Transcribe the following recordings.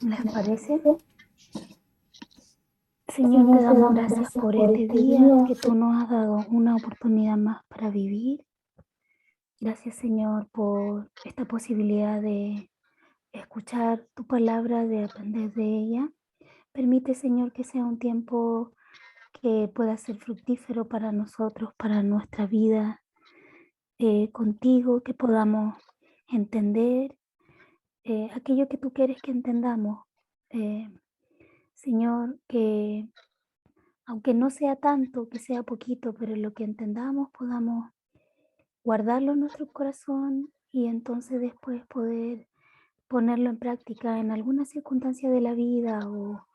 ¿Les parece? Señor, te damos gracias por este día que tú nos has dado una oportunidad más para vivir. Gracias, Señor, por esta posibilidad de escuchar tu palabra, de aprender de ella. Permite, Señor, que sea un tiempo que pueda ser fructífero para nosotros, para nuestra vida contigo, que podamos entender aquello que tú quieres que entendamos. Señor, que aunque no sea tanto, que sea poquito, pero lo que entendamos podamos guardarlo en nuestro corazón y entonces después poder ponerlo en práctica en alguna circunstancia de la vida o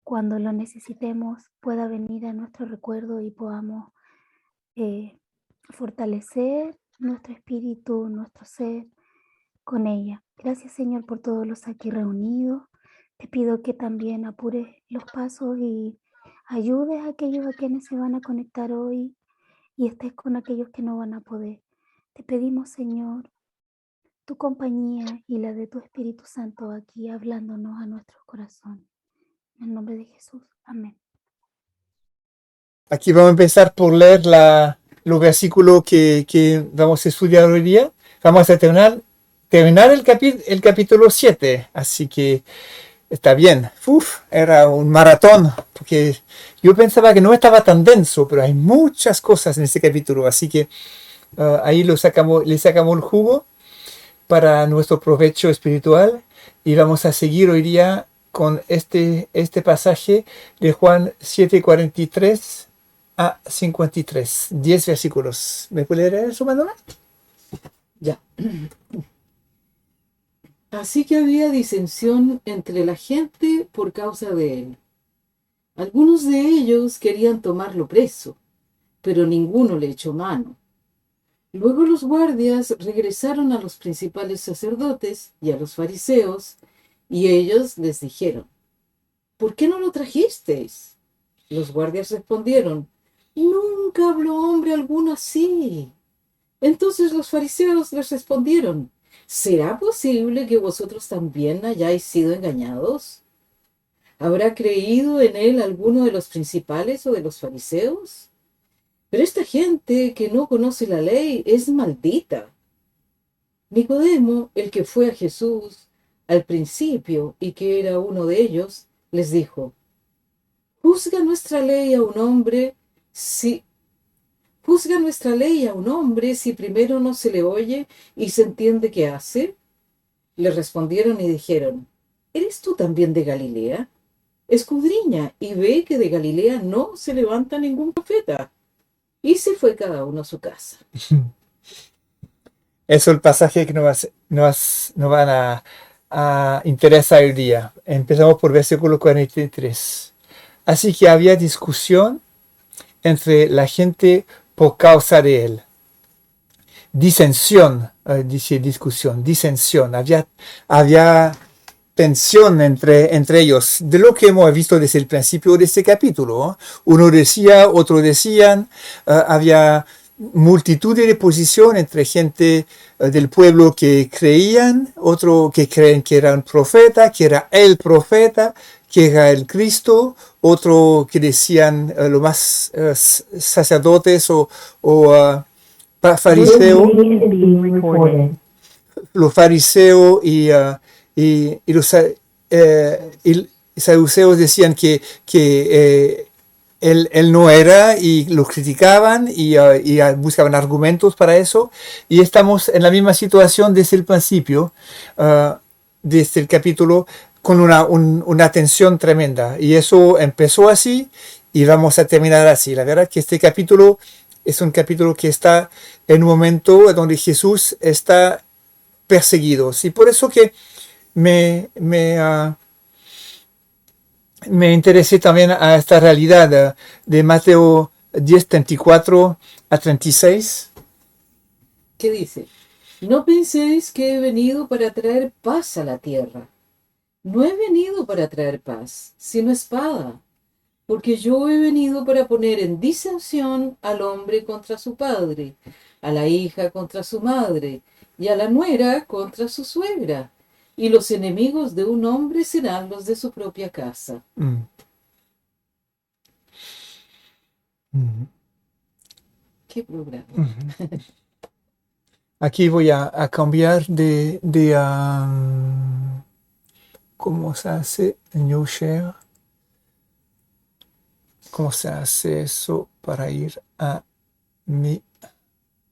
cuando lo necesitemos pueda venir a nuestro recuerdo y podamos eh, fortalecer nuestro espíritu, nuestro ser con ella. Gracias, Señor, por todos los aquí reunidos. Te pido que también apures los pasos y ayudes a aquellos a quienes se van a conectar hoy y estés con aquellos que no van a poder. Te pedimos, Señor, tu compañía y la de tu Espíritu Santo aquí hablándonos a nuestros corazones. En el nombre de Jesús. Amén. Aquí vamos a empezar por leer los versículos que vamos a estudiar hoy día. Vamos a terminar el capítulo 7, así que está bien. Era un maratón, porque yo pensaba que no estaba tan denso, pero hay muchas cosas en este capítulo, así que ahí le sacamos el jugo para nuestro provecho espiritual y vamos a seguir hoy día con este pasaje de Juan 7:43 a 53, 10 versículos. ¿Me puede leer eso, Manuela? Ya. Así que había disensión entre la gente por causa de él. Algunos de ellos querían tomarlo preso, pero ninguno le echó mano. Luego los guardias regresaron a los principales sacerdotes y a los fariseos, y ellos les dijeron: ¿por qué no lo trajisteis? Los guardias respondieron: nunca habló hombre alguno así. Entonces los fariseos les respondieron: ¿será posible que vosotros también hayáis sido engañados? ¿Habrá creído en él alguno de los principales o de los fariseos? Pero esta gente que no conoce la ley es maldita. Nicodemo, el que fue a Jesús al principio y que era uno de ellos, les dijo: ¿Juzga nuestra ley a un hombre si primero no se le oye y se entiende qué hace? Le respondieron y dijeron: ¿eres tú también de Galilea? Escudriña y ve que de Galilea no se levanta ningún profeta. Y se fue cada uno a su casa. Eso es el pasaje que nos van a interesar hoy día. Empezamos por versículo 43. Así que había discusión entre la gente por causa de él. Disensión, dice discusión, disensión. Había tensión entre ellos, de lo que hemos visto desde el principio de este capítulo. Uno decía, otro decían, había multitud de posición entre gente del pueblo que creían, otro que creen que era un profeta, que era el profeta, que era el Cristo, otro que decían lo más sacerdotes o fariseos, los fariseos y saduceos decían que él no era y lo criticaban y buscaban argumentos para eso. Y estamos en la misma situación desde el principio, desde el capítulo, con una tensión tremenda. Y eso empezó así y vamos a terminar así. La verdad que este capítulo es un capítulo que está en un momento donde Jesús está perseguido. Y por eso que me interesé también a esta realidad de Mateo 10:34 a 36. ¿Qué dice? No penséis que he venido para traer paz a la tierra. No he venido para traer paz, sino espada. Porque yo he venido para poner en disensión al hombre contra su padre, a la hija contra su madre, y a la nuera contra su suegra. y los enemigos de un hombre serán los de su propia casa. Mm. Mm. ¿Qué programa? Mm. Aquí voy a cambiar ¿cómo se hace? New Share. ¿Cómo se hace eso para ir a mi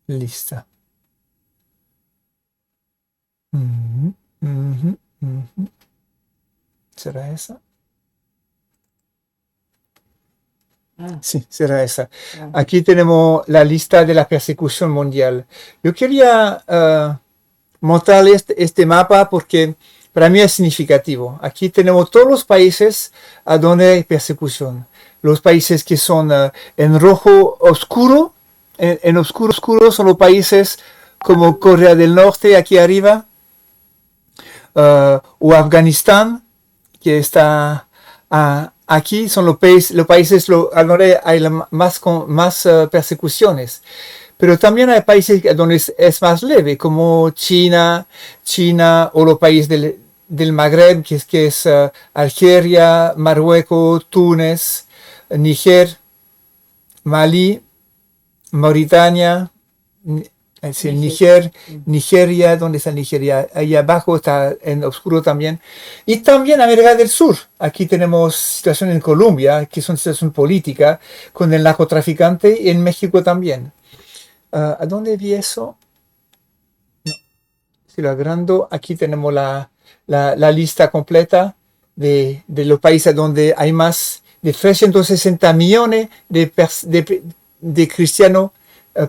lista? Ujú, ujú, ujú. ¿Será esa? Ah, Sí, será esa. ah, Aquí tenemos la lista de la persecución mundial. Yo quería mostrar este mapa porque para mí es significativo. Aquí tenemos todos los países a donde hay persecución. Los países que son en rojo oscuro, en oscuro oscuro son los países como Corea del Norte aquí arriba, o Afganistán, que está aquí, son los países a donde hay más persecuciones. Pero también hay países donde es más leve, como China o los países del Magreb, que es Algeria, Marruecos, Túnez, Níger, Malí, Mauritania, es decir, Nigeria, ¿dónde está Nigeria? Ahí abajo está en oscuro también. Y también América del Sur. Aquí tenemos situación en Colombia, que es una situación política, con el narcotraficante, y en México también. ¿A dónde vi eso? No. Si lo agrando, aquí tenemos la lista completa de los países donde hay más de 360 millones de cristianos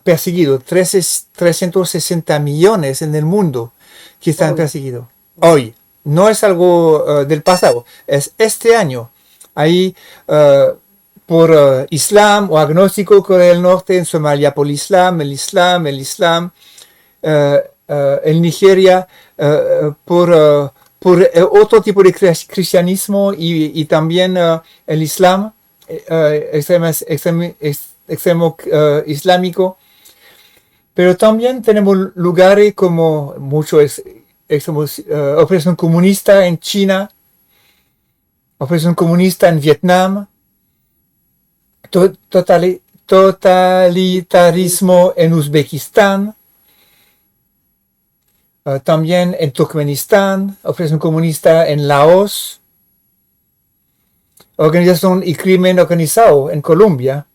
perseguidos. 360 millones en el mundo que están hoy. perseguidos. Hoy. No es algo del pasado, es este año. Ahí por Islam o agnóstico Corea del Norte, en Somalia por el Islam, en Nigeria por otro tipo de cristianismo y también el Islam, extremo islámico. Pero también tenemos lugares como opresión comunista en China, opresión comunista en Vietnam, totalitarismo en Uzbekistán, también en Turkmenistán, opresión comunista en Laos, organización y crimen organizado en Colombia,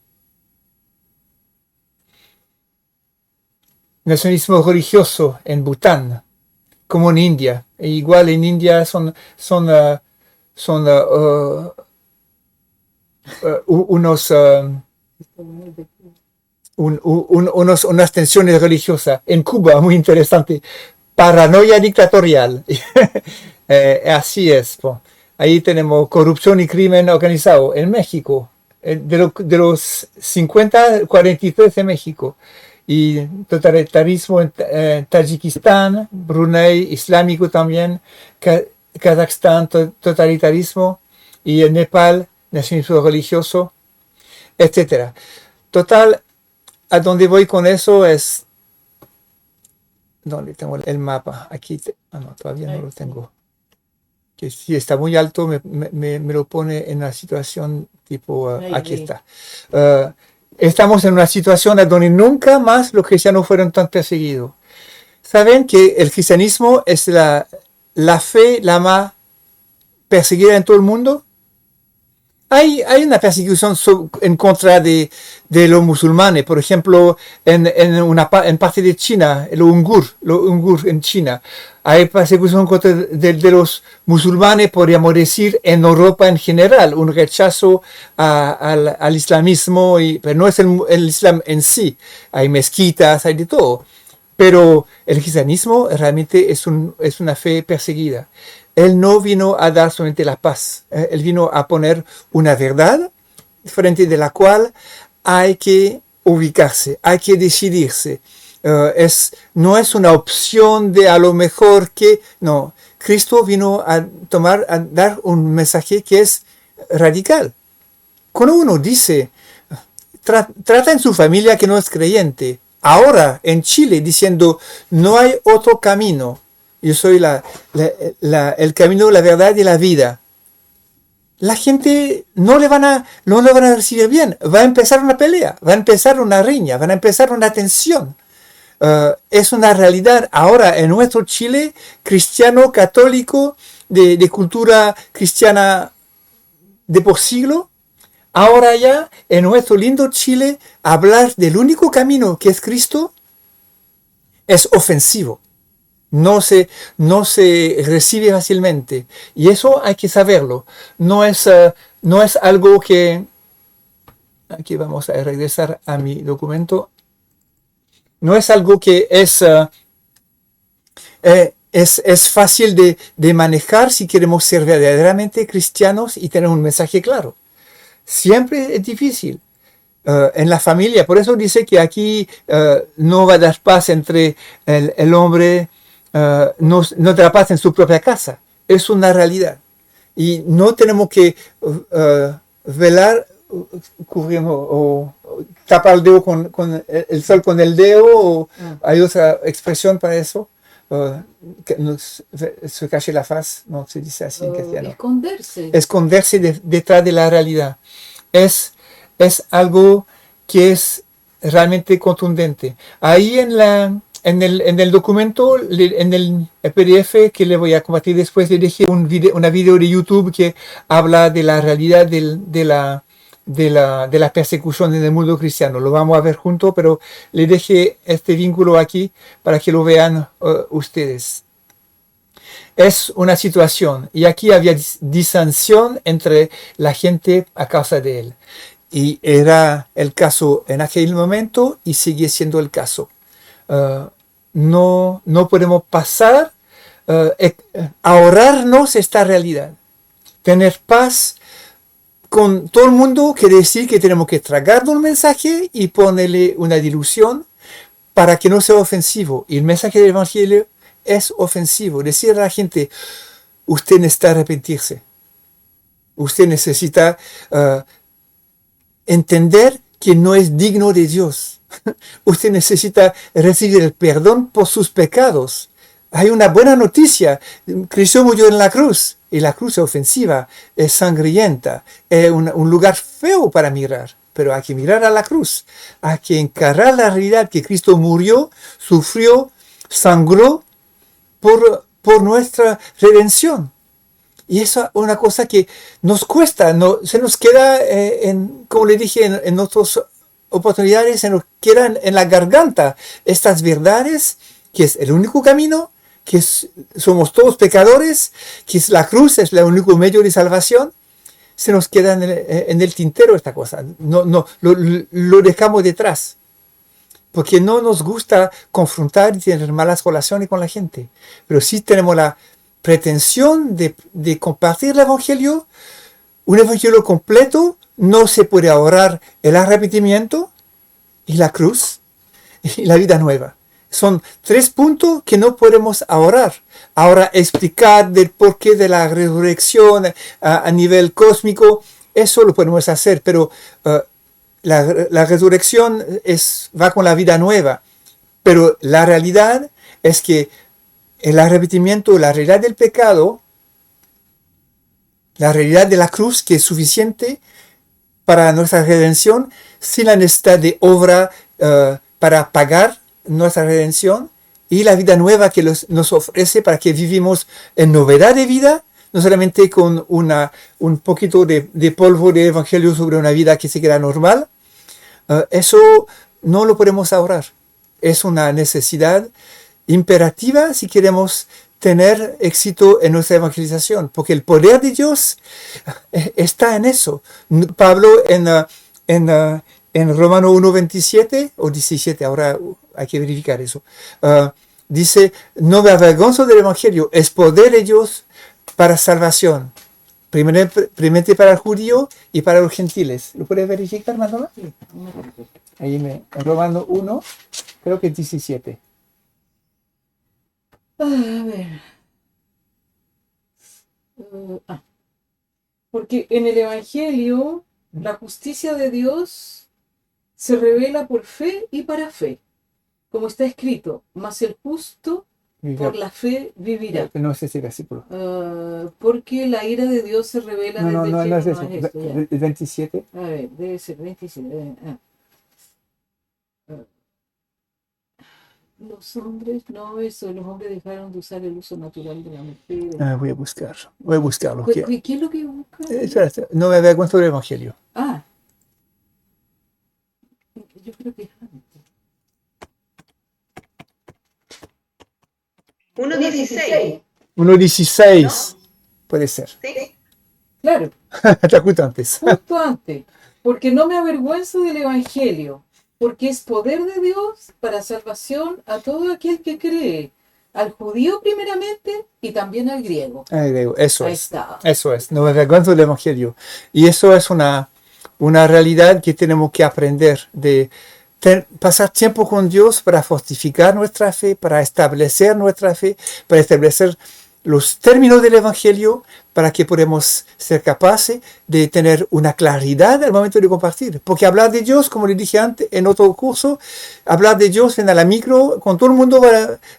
nacionalismo religioso en Bután, como en India. E igual en India son unas tensiones religiosas. En Cuba, muy interesante, paranoia dictatorial. Así es. Ahí tenemos corrupción y crimen organizado. En México, de los 50, 43 de México. Y totalitarismo en Tayikistán, Brunei, islámico también, Kazajstán, totalitarismo, y en Nepal, nacionalismo religioso, etcétera. Total, a donde voy con eso es ¿dónde tengo el mapa? Aquí no, todavía no lo tengo. Que si está muy alto me lo pone en una situación tipo aquí está. Estamos en una situación donde nunca más los cristianos fueron tan perseguidos. Saben que el cristianismo es la fe la más perseguida en todo el mundo. Hay una persecución en contra de los musulmanes, por ejemplo, en parte de China, los Uyghur en China. Hay persecución contra de los musulmanes, podríamos decir, en Europa en general, un rechazo al islamismo, pero no es el islam en sí. Hay mezquitas, hay de todo. Pero el cristianismo realmente es una fe perseguida. Él no vino a dar solamente la paz, él vino a poner una verdad frente de la cual hay que ubicarse, hay que decidirse. No es una opción de a lo mejor que, no, Cristo vino a dar un mensaje que es radical. Cuando uno dice, trata en su familia que no es creyente, ahora en Chile diciendo, no hay otro camino, yo soy el camino, la verdad y la vida. La gente no le van a recibir bien. Va a empezar una pelea, va a empezar una riña, van a empezar una tensión. Es una realidad ahora en nuestro Chile cristiano, católico, de cultura cristiana de por siglo. Ahora ya en nuestro lindo Chile hablar del único camino que es Cristo es ofensivo. No se recibe fácilmente. Y eso hay que saberlo. No es algo que... Aquí vamos a regresar a mi documento. No es algo que es fácil de manejar si queremos ser verdaderamente cristianos y tener un mensaje claro. Siempre es difícil. En la familia, por eso dice que aquí no va a dar paz entre el hombre, no dará paz en su propia casa. Es una realidad. Y no tenemos que velar, cubrirnos o tapar el dedo con el sol con el dedo, o hay otra expresión para eso. Se cache la faz, no se dice así en castellano. Esconderse detrás de la realidad. Es algo que es realmente contundente. Ahí en el documento, en el PDF que le voy a compartir después, le dejé una video de YouTube que habla de la realidad de la persecución en el mundo cristiano. Lo vamos a ver juntos, pero le dejé este vínculo aquí para que lo vean ustedes. Es una situación, y aquí había disensión entre la gente a causa de él. Y era el caso en aquel momento y sigue siendo el caso. No podemos pasar, ahorrarnos esta realidad. Tener paz con todo el mundo quiere decir que tenemos que tragarnos un mensaje y ponerle una dilución para que no sea ofensivo. Y el mensaje del Evangelio es ofensivo. Decir a la gente, usted necesita arrepentirse. Usted necesita entender que no es digno de Dios. Usted necesita recibir el perdón por sus pecados. Hay una buena noticia. Cristo murió en la cruz. Y la cruz es ofensiva, es sangrienta, es un lugar feo para mirar. Pero hay que mirar a la cruz. Hay que encarar la realidad que Cristo murió, sufrió, sangró por nuestra redención. Y eso es una cosa que nos cuesta, se nos queda, como le dije en otras oportunidades, se nos quedan en la garganta estas verdades, que es el único camino, que somos todos pecadores, que es la cruz, es el único medio de salvación. Se nos queda en el tintero esta cosa, lo dejamos detrás, porque no nos gusta confrontar y tener malas relaciones con la gente, pero sí tenemos la pretensión de compartir el Evangelio, un Evangelio completo. No se puede ahorrar el arrepentimiento y la cruz y la vida nueva. Son 3 puntos que no podemos ahorrar. Ahora, explicar del porqué de la resurrección a nivel cósmico, eso lo podemos hacer, pero la resurrección va con la vida nueva. Pero la realidad es que el arrepentimiento, la realidad del pecado, la realidad de la cruz, que es suficiente para nuestra redención, sin la necesidad de obra para pagar nuestra redención, y la vida nueva que nos ofrece para que vivimos en novedad de vida, no solamente con un poquito de polvo de evangelio sobre una vida que se queda normal. Eso no lo podemos ahorrar. Es una necesidad imperativa si queremos tener éxito en nuestra evangelización, porque el poder de Dios está en eso. Pablo en Romano 1:27 o 17, ahora hay que verificar eso, dice, no me avergonzo del evangelio, es poder de Dios para salvación, primeramente para el judío y para los gentiles. ¿Lo puedes verificar, Manolo? Sí. Ahí en Romano 1, creo que es 17. A ver. Porque en el Evangelio la justicia de Dios se revela por fe y para fe, como está escrito, mas el justo por la fe vivirá. No es ese versículo. Porque la ira de Dios se revela No, desde no, el no es cielo. eso. No es esto, ya. El 27. A ver, debe ser 27. Los hombres, no eso, los hombres dejaron de usar el uso natural de la mujer. Voy a buscarlo. ¿Qué es lo que busca? Espera, no me avergüenzo del Evangelio. Yo creo que es antes. 1:16. 1:16. Puede ser. ¿Sí? Claro, Está justo antes. justo antes. Porque no me avergüenzo del Evangelio, porque es poder de Dios para salvación a todo aquel que cree, al judío primeramente y también al griego. Eso Ahí es. está. Eso es. No me avergüenzo del Evangelio. Y eso es una realidad que tenemos que aprender de pasar tiempo con Dios para fortificar nuestra fe, para establecer nuestra fe, para establecer los términos del Evangelio para que podamos ser capaces de tener una claridad al momento de compartir. Porque hablar de Dios, como le dije antes en otro curso, hablar de Dios en la micro, con todo el mundo,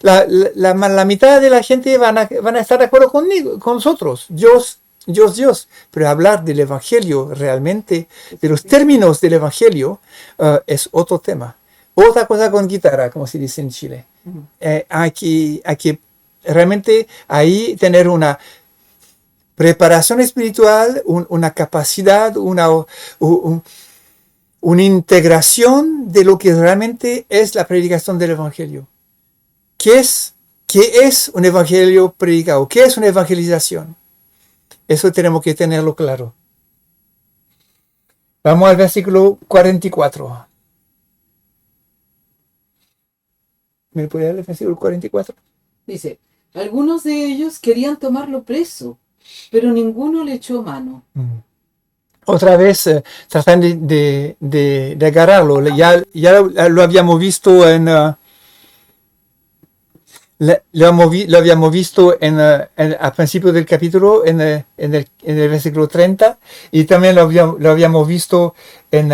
la mitad de la gente van a estar de acuerdo conmigo, con nosotros. Dios. Pero hablar del Evangelio realmente, de los términos del Evangelio, es otro tema. Otra cosa con guitarra, como se dice en Chile. Hay que realmente ahí tener una preparación espiritual, una capacidad, una integración de lo que realmente es la predicación del Evangelio. ¿Qué es un Evangelio predicado? ¿Qué es una evangelización? Eso tenemos que tenerlo claro. Vamos al versículo 44. ¿Me puede dar el versículo 44? Dice, algunos de ellos querían tomarlo preso, pero ninguno le echó mano. Otra vez tratan de agarrarlo. Ya lo habíamos visto lo habíamos visto al principio del capítulo, en el versículo 30, y también lo habíamos visto en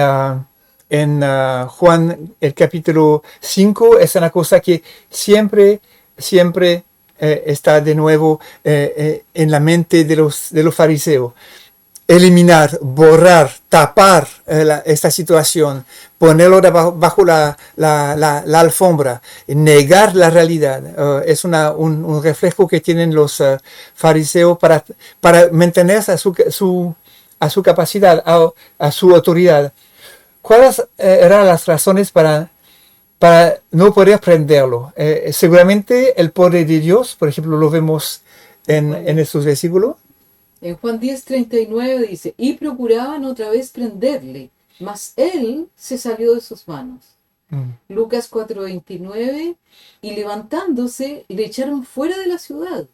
Juan, el capítulo 5. Es una cosa que siempre está de nuevo en la mente de los fariseos. Eliminar, borrar, tapar esta situación, ponerlo bajo la alfombra, negar la realidad. Es un reflejo que tienen los fariseos para mantenerse a su capacidad, a su autoridad. ¿Cuáles eran las razones para no poder aprenderlo? Seguramente el poder de Dios, por ejemplo, lo vemos en estos versículos. En Juan 10:39 dice, y procuraban otra vez prenderle, mas él se salió de sus manos. Lucas 4:29, y levantándose le echaron fuera de la ciudad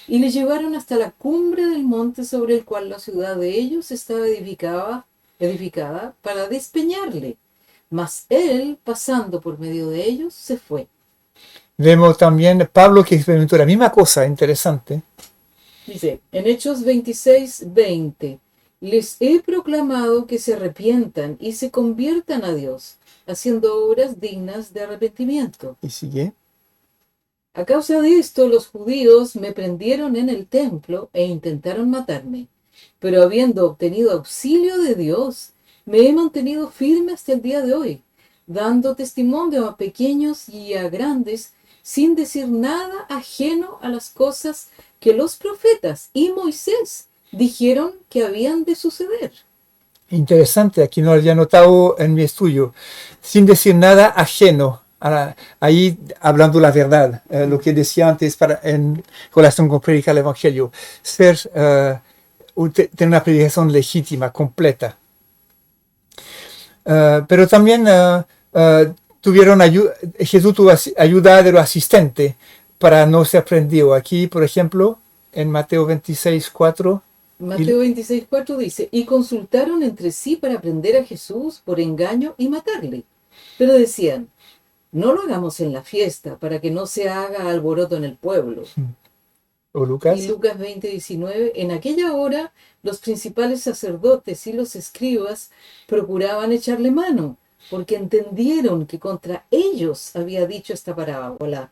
y le llevaron hasta la cumbre del monte sobre el cual la ciudad de ellos estaba edificada para despeñarle, mas él, pasando por medio de ellos, se fue. Vemos también Pablo que experimentó la misma cosa, interesante. Dice, en Hechos 26:20, les he proclamado que se arrepientan y se conviertan a Dios, haciendo obras dignas de arrepentimiento. Y sigue. A causa de esto, los judíos me prendieron en el templo e intentaron matarme, pero habiendo obtenido auxilio de Dios, me he mantenido firme hasta el día de hoy, dando testimonio a pequeños y a grandes, sin decir nada ajeno a las cosas que los profetas y Moisés dijeron que habían de suceder. Interesante, aquí no lo había notado en mi estudio. Sin decir nada ajeno, ahí hablando la verdad, lo que decía antes en relación con predicar el Evangelio, tener una predicación legítima, completa. Pero también tuvieron Jesús tuvo ayuda de los asistentes para no ser prendido. Aquí, por ejemplo, en Mateo 26:4. Mateo 26:4 dice, y consultaron entre sí para prender a Jesús por engaño y matarle. Pero decían, no lo hagamos en la fiesta para que no se haga alboroto en el pueblo. O Lucas. Y Lucas 20:19, en aquella hora los principales sacerdotes y los escribas procuraban echarle mano, porque entendieron que contra ellos había dicho esta parábola.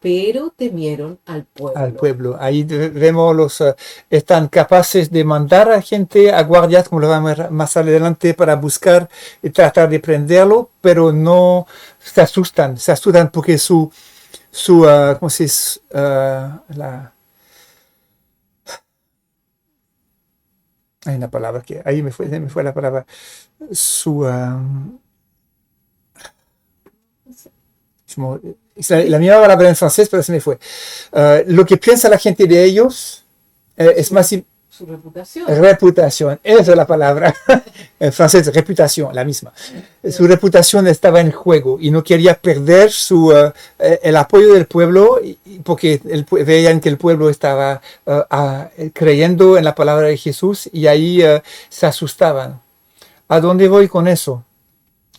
pero temieron al al pueblo. pueblo. Ahí vemos están capaces de mandar a gente a guardias, como lo vamos a ver más adelante, para buscar y tratar de prenderlo, pero no se asustan porque ¿cómo se dice? Hay una palabra que, ahí se me fue la palabra, su, la misma palabra en francés, pero se me fue. Lo que piensa la gente de ellos es más Su reputación. reputación, esa es la palabra. En francés, reputación, la misma. Su reputación estaba en juego y no quería perder el apoyo del pueblo porque veían que el pueblo estaba creyendo en la palabra de Jesús y ahí se asustaban. ¿A dónde voy con eso?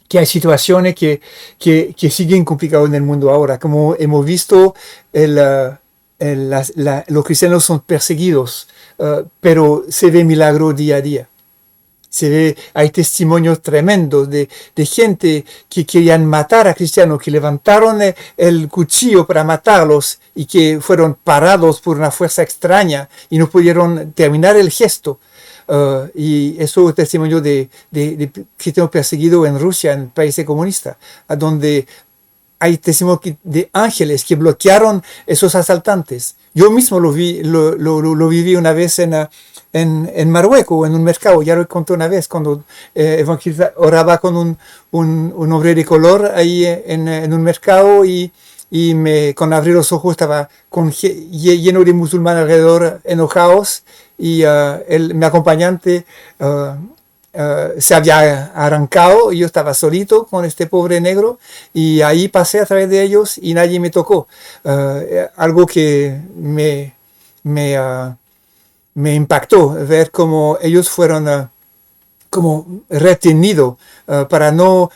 Que hay situaciones que siguen complicadas en el mundo ahora. Como hemos visto, los cristianos son perseguidos, pero se ve milagro día a día. Hay testimonios tremendos de gente que querían matar a cristianos, que levantaron el cuchillo para matarlos y que fueron parados por una fuerza extraña y no pudieron terminar el gesto. Y eso es testimonio de cristianos perseguidos en Rusia, en países comunistas, donde hay testimonios de ángeles que bloquearon esos asaltantes. Yo mismo lo viví una vez en Marruecos, en un mercado, ya lo conté una vez, cuando oraba con un hombre de color ahí en un mercado y cuando abrí los ojos estaba lleno de musulmanes alrededor, enojados, y mi acompañante se había arrancado y yo estaba solito con este pobre negro y ahí pasé a través de ellos y nadie me tocó. Algo que me impactó ver cómo ellos fueron como retenidos para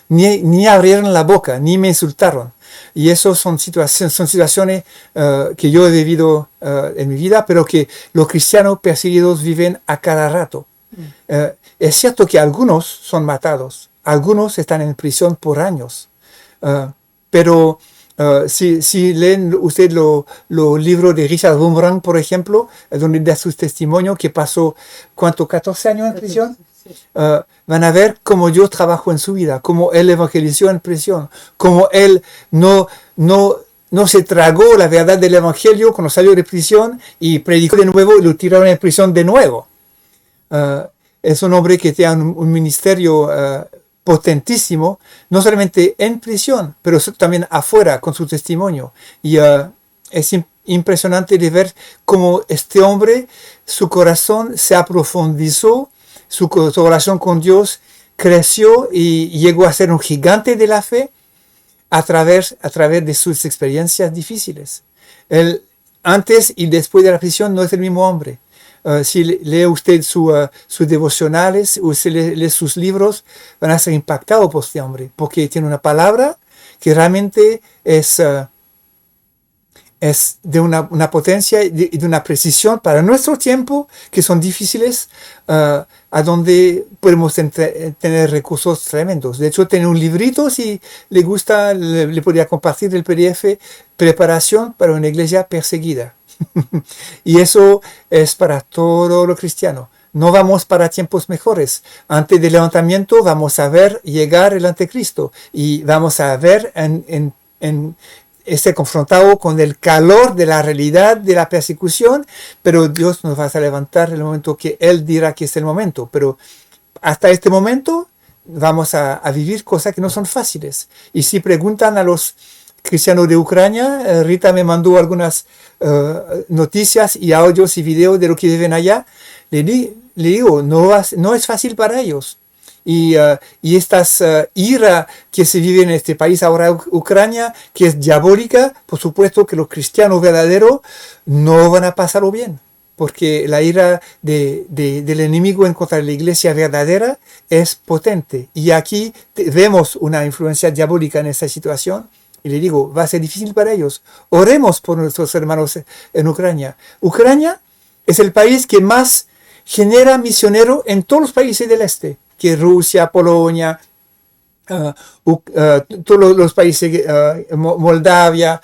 ni abrieron la boca, ni me insultaron. Y eso son situaciones que yo he vivido en mi vida, pero que los cristianos perseguidos viven a cada rato. Es cierto que algunos son matados, algunos están en prisión por años, pero si leen usted los libros de Richard Wurmbrand, por ejemplo, donde da sus testimonios que pasó, ¿cuánto? 14 años en prisión. Van a ver cómo yo trabajo en su vida, cómo él evangelizó en prisión, cómo él no se tragó la verdad del evangelio cuando salió de prisión y predicó de nuevo y lo tiraron en prisión de nuevo. Es un hombre que tiene un ministerio potentísimo, no solamente en prisión, pero también afuera con su testimonio. Y es impresionante de ver cómo este hombre, su corazón se aprofundizó, su relación con Dios creció y llegó a ser un gigante de la fe a través de sus experiencias difíciles. Él, antes y después de la prisión, no es el mismo hombre. Si lee usted sus devocionales o si lee sus libros, van a ser impactados por este hombre, porque tiene una palabra que realmente es de una potencia y de una precisión para nuestro tiempo, que son difíciles, a donde podemos tener recursos tremendos. De hecho, tiene un librito, si le gusta, le podría compartir el PDF, Preparación para una iglesia perseguida. Y eso es para todo lo cristiano. No vamos para tiempos mejores. Antes del levantamiento vamos a ver llegar el anticristo y vamos a ver confrontado con el calor de la realidad de la persecución, pero Dios nos va a levantar en el momento que Él dirá que es el momento. Pero hasta este momento vamos a vivir cosas que no son fáciles. Y si preguntan a los cristianos de Ucrania, Rita me mandó algunas noticias y audios y videos de lo que viven allá. Le digo, no es fácil para ellos. Y estas ira que se vive en este país ahora, Ucrania, que es diabólica, por supuesto que los cristianos verdaderos no van a pasarlo bien, porque la ira del enemigo en contra de la iglesia verdadera es potente. Y aquí vemos una influencia diabólica en esta situación. Y le digo, va a ser difícil para ellos. Oremos por nuestros hermanos en Ucrania. Ucrania es el país que más genera misioneros en todos los países del este, que Rusia, Polonia, todos los países, Moldavia,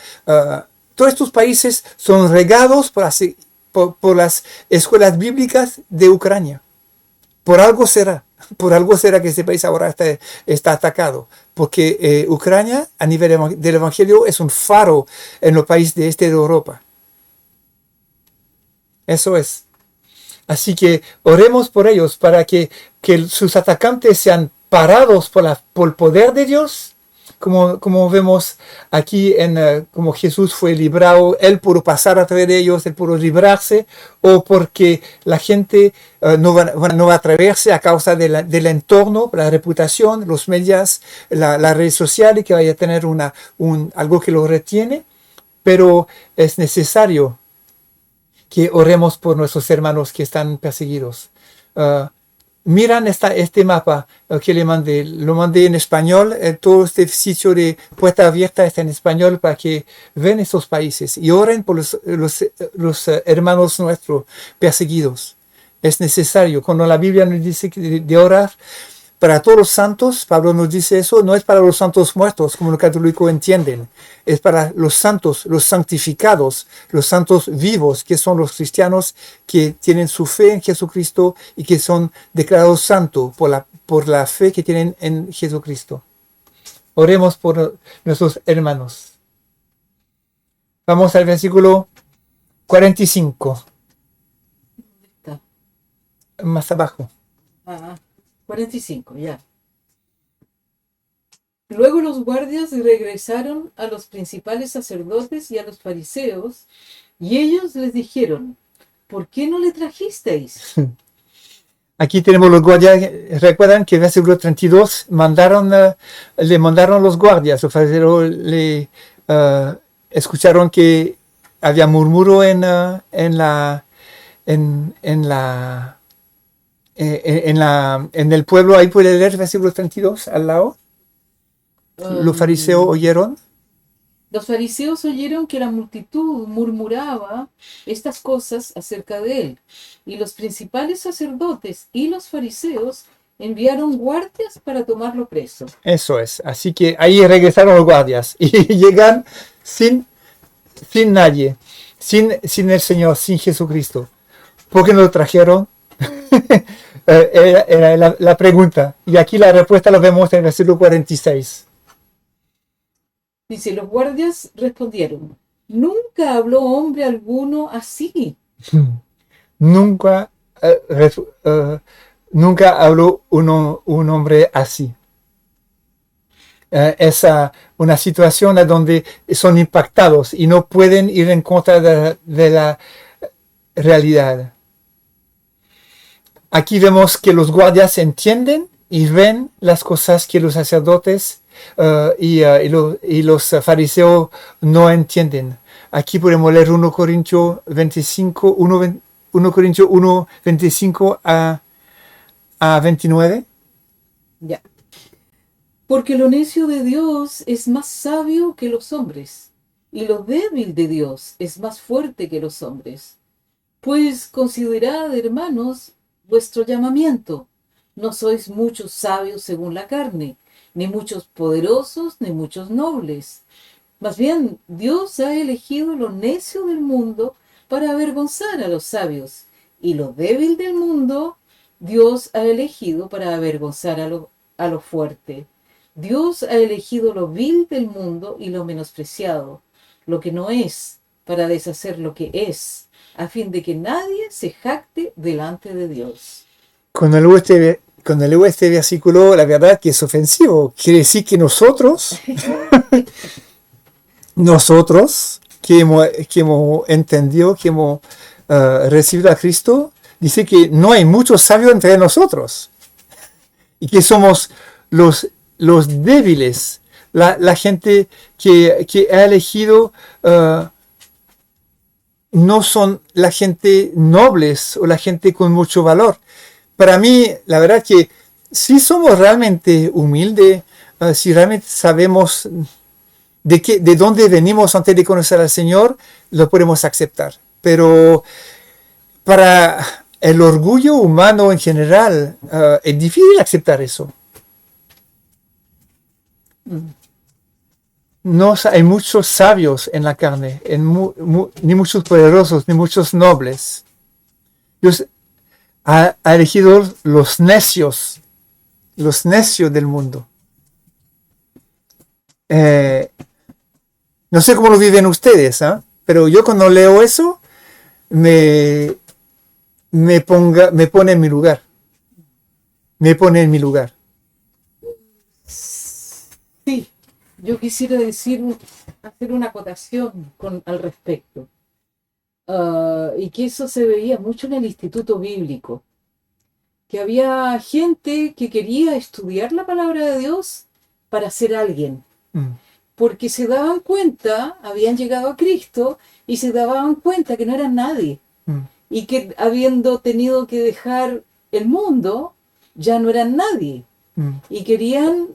todos estos países son regados por las escuelas bíblicas de Ucrania. Por algo será que este país ahora está atacado, porque Ucrania a nivel del Evangelio es un faro en los países de este de Europa. Eso es. Así que oremos por ellos para que sus atacantes sean parados por el poder de Dios, como vemos aquí como Jesús fue librado, Él pudo pasar a través de ellos, Él pudo librarse, o porque la gente no va a atreverse a causa del entorno, la reputación, los medios, las redes sociales, que vaya a tener algo que lo retiene, pero es necesario que oremos por nuestros hermanos que están perseguidos. Miran este mapa que le mandé. Lo mandé en español. Todo este sitio de Puerta Abierta está en español para que vean estos países y oren por los hermanos nuestros perseguidos. Es necesario. Cuando la Biblia nos dice de orar para todos los santos, Pablo nos dice eso, no es para los santos muertos, como los católicos entienden. Es para los santos, los santificados, los santos vivos, que son los cristianos que tienen su fe en Jesucristo y que son declarados santos por la fe que tienen en Jesucristo. Oremos por nuestros hermanos. Vamos al versículo 45. ¿Dónde está? Más abajo. 45, ya. Luego los guardias regresaron a los principales sacerdotes y a los fariseos, y ellos les dijeron: ¿por qué no le trajisteis? Aquí tenemos los guardias. Recuerdan que en el versículo 32 le mandaron los guardias. Los fariseos escucharon que había murmuro en el pueblo. Ahí puede leer el versículo 32 al lado. Los fariseos oyeron. Los fariseos oyeron que la multitud murmuraba estas cosas acerca de él, y los principales sacerdotes y los fariseos enviaron guardias para tomarlo preso. Eso es. Así que ahí regresaron los guardias y llegan sin nadie, sin el Señor, sin Jesucristo. ¿Por qué no lo trajeron? Era la pregunta. Y aquí la respuesta la vemos en el versículo 46. Dice: los guardias respondieron: nunca habló hombre alguno así. Nunca habló un hombre así. Es una situación en donde son impactados y no pueden ir en contra de la realidad. Aquí vemos que los guardias entienden y ven las cosas que los sacerdotes y los fariseos no entienden. Aquí podemos leer 1 Corintios 1 25 a 29. Ya. Porque lo necio de Dios es más sabio que los hombres, y lo débil de Dios es más fuerte que los hombres. Pues considerad, hermanos, vuestro llamamiento. No sois muchos sabios según la carne, ni muchos poderosos, ni muchos nobles. Más bien, Dios ha elegido lo necio del mundo para avergonzar a los sabios, y lo débil del mundo Dios ha elegido para avergonzar a lo fuerte. Dios ha elegido lo vil del mundo y lo menospreciado, lo que no es, para deshacer lo que es, a fin de que nadie se jacte delante de Dios. Cuando leo este versículo, la verdad que es ofensivo. Quiere decir que nosotros que hemos entendido, que hemos recibido a Cristo, dice que no hay muchos sabios entre nosotros y que somos los débiles, la gente que ha elegido. No son la gente nobles o la gente con mucho valor. Para mí, la verdad que si somos realmente humildes, si realmente sabemos de dónde venimos antes de conocer al Señor, lo podemos aceptar. Pero para el orgullo humano en general, es difícil aceptar eso. no hay muchos sabios en la carne, ni muchos poderosos, ni muchos nobles. Dios ha elegido los necios del mundo. No sé cómo lo viven ustedes, pero yo cuando leo eso, me pone en mi lugar. Me pone en mi lugar. Sí, yo quisiera hacer una acotación al respecto. Y que eso se veía mucho en el Instituto Bíblico, que había gente que quería estudiar la palabra de Dios para ser alguien, porque se daban cuenta, habían llegado a Cristo y se daban cuenta que no eran nadie, y que habiendo tenido que dejar el mundo, ya no eran nadie, y querían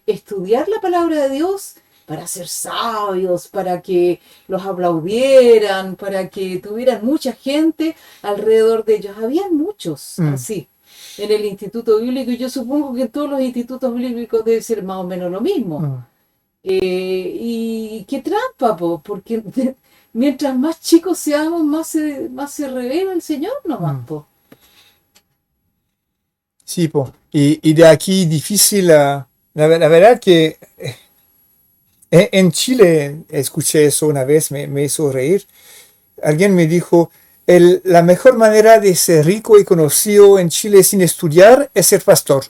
estudiar la palabra de Dios para ser sabios, para que los aplaudieran, para que tuvieran mucha gente alrededor de ellos. Habían muchos así en el Instituto Bíblico, y yo supongo que en todos los institutos bíblicos debe ser más o menos lo mismo. Y qué trampa, porque mientras más chicos seamos, más se revela el Señor nomás, Sí, y de aquí difícil, la verdad que en Chile escuché eso una vez, me hizo reír. Alguien me dijo, la mejor manera de ser rico y conocido en Chile sin estudiar es ser pastor.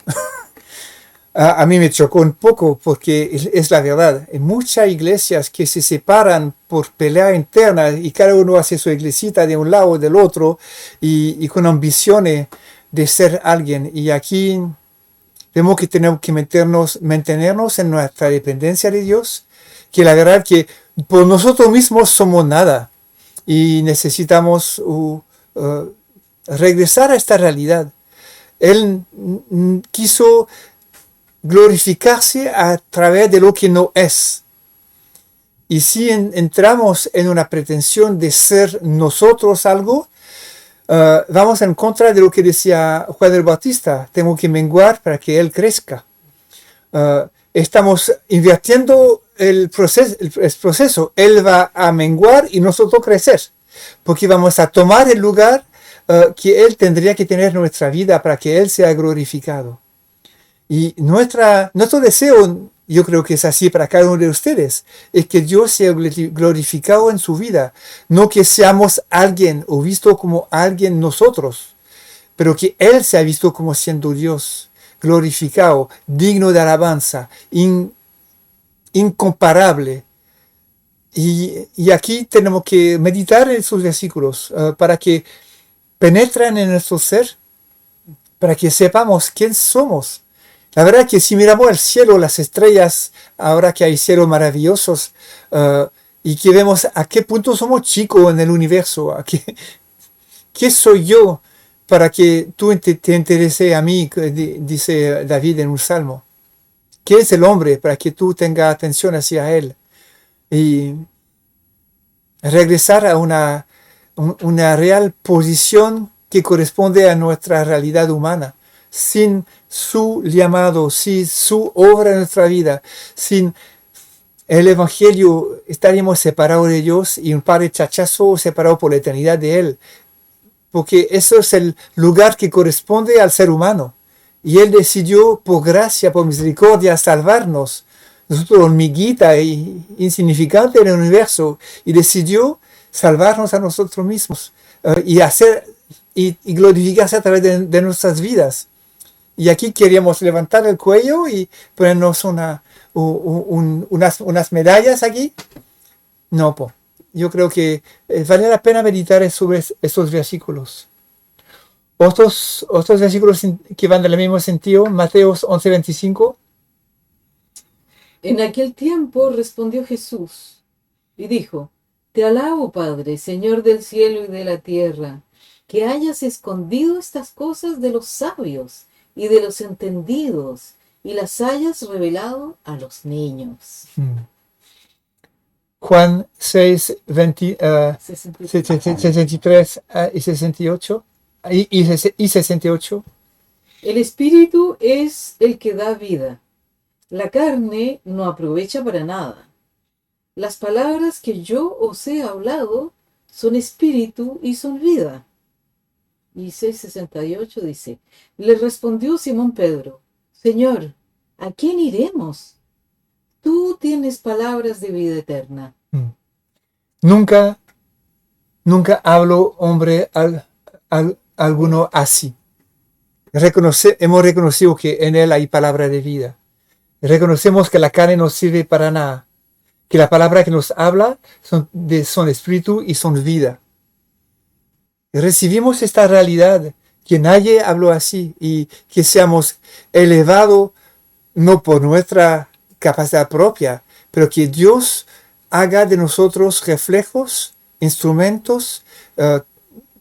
A mí me chocó un poco porque es la verdad. Hay muchas iglesias que se separan por pelea interna y cada uno hace su iglesita de un lado o del otro y con ambiciones de ser alguien. Y aquí tenemos que mantenernos en nuestra dependencia de Dios, que la verdad que por nosotros mismos somos nada y necesitamos regresar a esta realidad. Él quiso glorificarse a través de lo que no es. Y si entramos en una pretensión de ser nosotros algo, vamos en contra de lo que decía Juan el Bautista: tengo que menguar para que él crezca. Estamos invirtiendo el proceso. Él va a menguar y nosotros crecer, porque vamos a tomar el lugar que él tendría que tener en nuestra vida para que él sea glorificado. Y nuestro deseo, yo creo que es así para cada uno de ustedes, es que Dios sea glorificado en su vida, no que seamos alguien o visto como alguien nosotros, pero que Él sea visto como siendo Dios, glorificado, digno de alabanza, incomparable. Y aquí tenemos que meditar en esos versículos para que penetren en nuestro ser, para que sepamos quién somos. La verdad que si miramos el cielo, las estrellas, ahora que hay cielos maravillosos, y que vemos a qué punto somos chicos en el universo, ¿qué soy yo para que tú te interese a mí? Dice David en un salmo. ¿Qué es el hombre para que tú tengas atención hacia él? Y regresar a una real posición que corresponde a nuestra realidad humana. Sin su llamado, sin su obra en nuestra vida, sin el Evangelio, estaríamos separados de Dios y un padre chachazo separado por la eternidad de Él. Porque eso es el lugar que corresponde al ser humano. Y Él decidió, por gracia, por misericordia, salvarnos. Nosotros, hormiguita e insignificante en el universo, y decidió salvarnos a nosotros mismos y glorificarse a través de nuestras vidas. Y aquí queríamos levantar el cuello y ponernos unas medallas aquí. No, yo creo que vale la pena meditar sobre estos versículos. Otros versículos que van del mismo sentido, Mateo 11:25. En aquel tiempo respondió Jesús y dijo: Te alabo, Padre, Señor del cielo y de la tierra, que hayas escondido estas cosas de los sabios y de los entendidos, y las hayas revelado a los niños. Juan 6, 63 y 68. Y 68. El Espíritu es el que da vida. La carne no aprovecha para nada. Las palabras que yo os he hablado son espíritu y son vida. Y 6:68 dice, le respondió Simón Pedro, Señor, ¿a quién iremos? Tú tienes palabras de vida eterna. Nunca, nunca hablo hombre alguno así. Hemos reconocido que en él hay palabra de vida. Reconocemos que la carne no sirve para nada. Que la palabra que nos habla son espíritu y son vida. Recibimos esta realidad, que nadie habló así y que seamos elevados no por nuestra capacidad propia, pero que Dios haga de nosotros reflejos, instrumentos,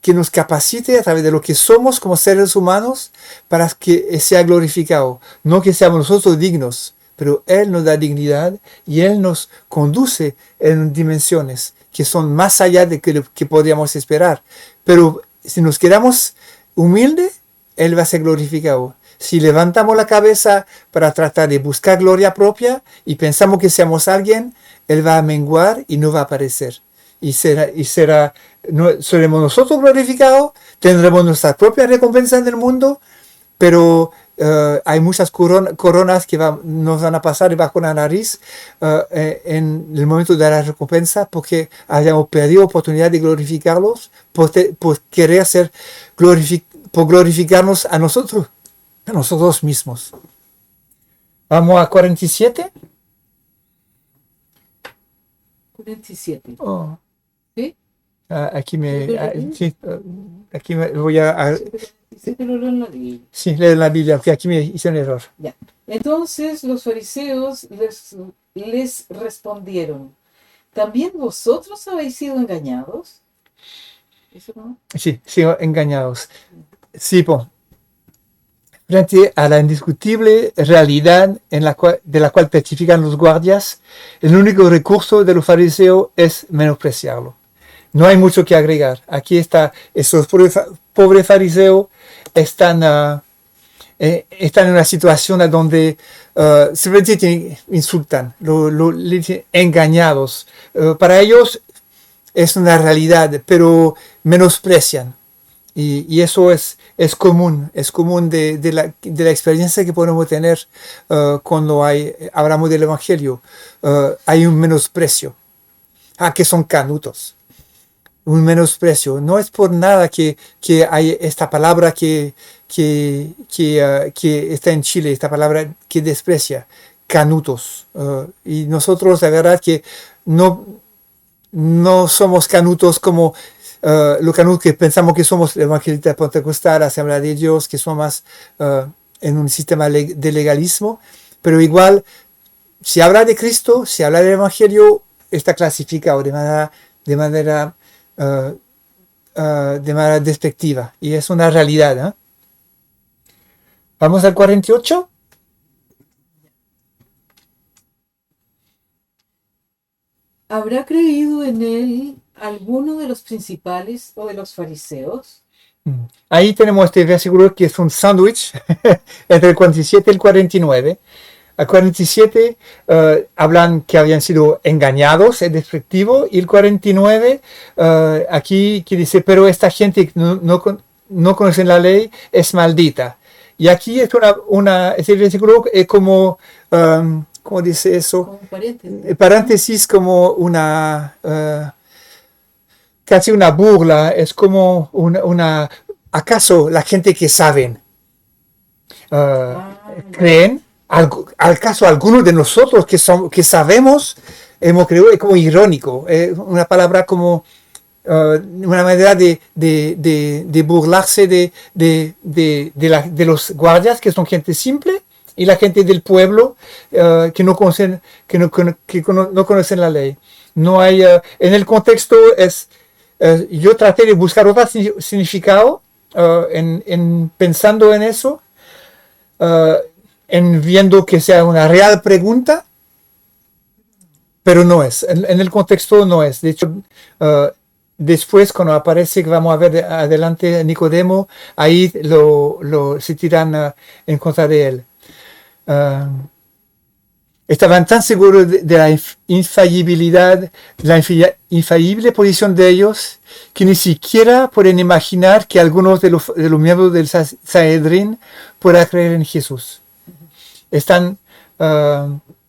que nos capacite a través de lo que somos como seres humanos para que sea glorificado. No que seamos nosotros dignos, pero Él nos da dignidad y Él nos conduce en dimensiones que son más allá de lo que podríamos esperar. Pero si nos quedamos humildes, Él va a ser glorificado. Si levantamos la cabeza para tratar de buscar gloria propia y pensamos que seamos alguien, Él va a menguar y no va a aparecer. Seremos nosotros glorificados, tendremos nuestra propia recompensa en el mundo, pero hay muchas coronas que nos van a pasar debajo de la nariz en el momento de la recompensa porque hayamos perdido oportunidad de glorificarlos por querer por glorificarnos a nosotros mismos. Vamos a 47. 47. Oh. ¿Sí? Aquí me voy a... Sí, leo en la Biblia, porque aquí me hice un error. Ya. Entonces los fariseos les respondieron, ¿también vosotros habéis sido engañados? ¿Eso no? Sí, sigo engañados. Sí, pues, frente a la indiscutible realidad de la cual testifican los guardias, el único recurso de los fariseos es menospreciarlo. No hay mucho que agregar. Aquí está, esos pobres fariseos están en una situación donde simplemente insultan, le dicen engañados. Para ellos es una realidad, pero menosprecian. Y eso es común de la experiencia que podemos tener cuando hablamos del Evangelio. Hay un menosprecio. Que son canutos. Un menosprecio. No es por nada que hay esta palabra que está en Chile, esta palabra que desprecia, canutos. Y nosotros, la verdad que no somos canutos como los canutos que pensamos que somos evangelistas pentecostal, Asamblea de Dios, que son más en un sistema de legalismo, pero igual, si habla de Cristo, si habla del Evangelio, está clasificado de manera despectiva, y es una realidad. Vamos al 48. ¿Habrá creído en él alguno de los principales o de los fariseos? Ahí tenemos este versículo que es un sándwich entre el 47 y el 49. Al 47 hablan que habían sido engañados, es despectivo, y el 49 aquí que dice, pero esta gente que no conoce la ley es maldita. Y aquí es ese versículo es como, ¿cómo dice eso? Como paréntesis. Paréntesis, como casi una burla, es como ¿acaso la gente que saben creen? ¿Acaso algunos de nosotros que sabemos hemos creído? Es como irónico, una palabra como una manera de burlarse de los guardias, que son gente simple, y la gente del pueblo que no conocen la ley. No hay, en el contexto yo traté de buscar otro significado pensando en eso, en viendo que sea una real pregunta, pero no es. En el contexto no es. De hecho, después, cuando aparece, que vamos a ver adelante Nicodemo, ahí se tiran en contra de él. Estaban tan seguros de la infalibilidad, la infalible posición de ellos, que ni siquiera pueden imaginar que algunos de los miembros del Sanedrín puedan creer en Jesús. Están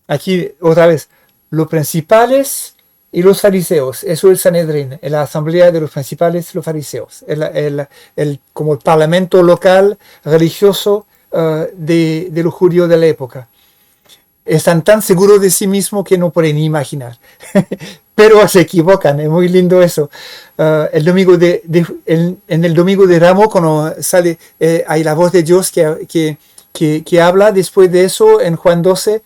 aquí otra vez los principales y los fariseos. Eso es el Sanedrín, la asamblea de los principales y los fariseos, como el parlamento local religioso de los judíos de la época. Están tan seguros de sí mismos que no pueden imaginar. Pero se equivocan, es muy lindo eso. En el domingo de Ramos, cuando sale, hay la voz de Dios que habla después de eso en Juan 12,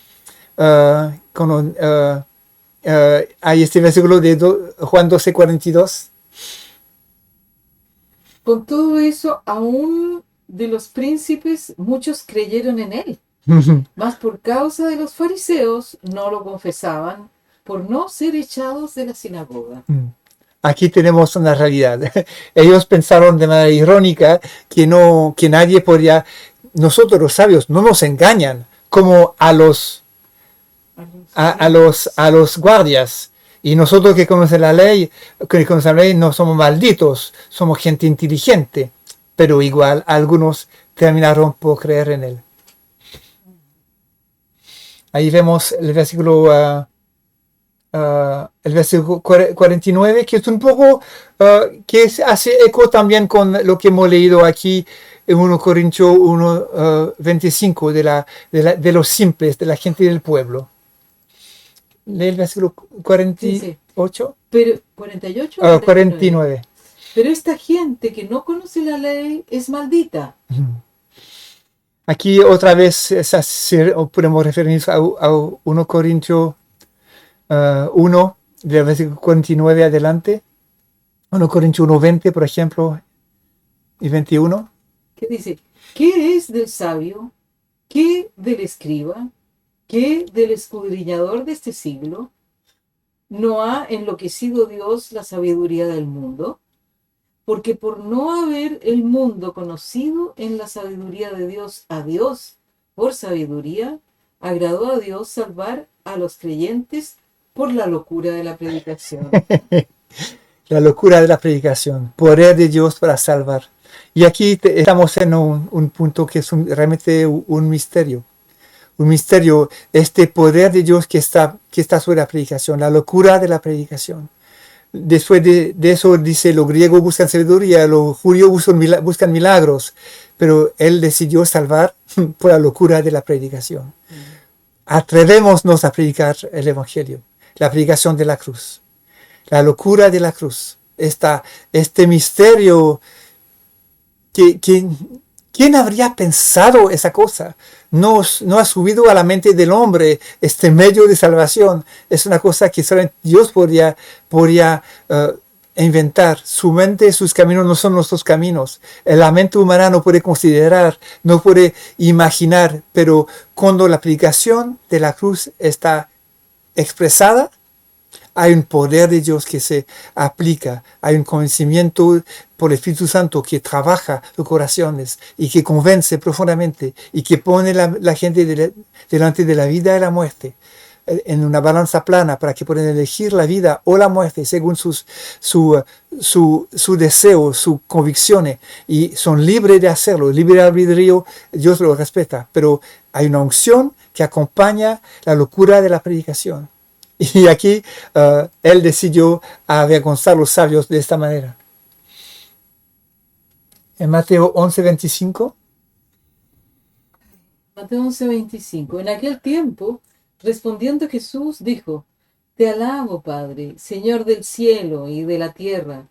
cuando hay este versículo de Juan 12, 42. Con todo eso, aún de los príncipes, muchos creyeron en él. Mas por causa de los fariseos no lo confesaban, por no ser echados de la sinagoga. Aquí tenemos una realidad. Ellos pensaron de manera irónica que nadie podría, nosotros los sabios no nos engañan como a los guardias. Y nosotros que conocemos la ley, no somos malditos, somos gente inteligente. Pero igual algunos terminaron por creer en él. Ahí vemos el versículo 49, que es un poco, que hace eco también con lo que hemos leído aquí en 1 Corintios 1, 25, de los simples, de la gente del pueblo. Lee el versículo 48. Pero, ¿48? 49. Pero esta gente que no conoce la ley es maldita. Aquí otra vez podemos referirnos a 1 Corintios 1, del versículo 49 adelante. 1 Corintios 1, 20, por ejemplo, y 21. Que dice, ¿qué es del sabio? ¿Qué del escriba? ¿Qué del escudriñador de este siglo? ¿No ha enloquecido Dios la sabiduría del mundo? Porque por no haber el mundo conocido en la sabiduría de Dios a Dios por sabiduría, agradó a Dios salvar a los creyentes por la locura de la predicación. La locura de la predicación, poder de Dios para salvar. Y aquí estamos en un punto que es realmente un misterio. Un misterio, este poder de Dios que está sobre la predicación, la locura de la predicación. Después de eso dice, los griegos buscan sabiduría, los judíos buscan milagros, pero él decidió salvar por la locura de la predicación. Atrevémonos a predicar el evangelio, la predicación de la cruz, la locura de la cruz, este misterio ¿quién habría pensado esa cosa? No ha subido a la mente del hombre este medio de salvación. Es una cosa que solamente Dios podría inventar. Su mente, sus caminos no son nuestros caminos. La mente humana no puede considerar, no puede imaginar, pero cuando la predicación de la cruz está expresada, hay un poder de Dios que se aplica, hay un conocimiento por el Espíritu Santo que trabaja los corazones y que convence profundamente y que pone la gente delante de la vida y la muerte en una balanza plana para que puedan elegir la vida o la muerte según su deseo, sus convicciones, y son libres de hacerlo. El libre albedrío Dios lo respeta, pero hay una unción que acompaña la locura de la predicación. Y aquí él decidió avergonzar a los sabios de esta manera. En Mateo 11:25. Mateo 11:25. En aquel tiempo, respondiendo Jesús, dijo, Te alabo, Padre, Señor del cielo y de la tierra,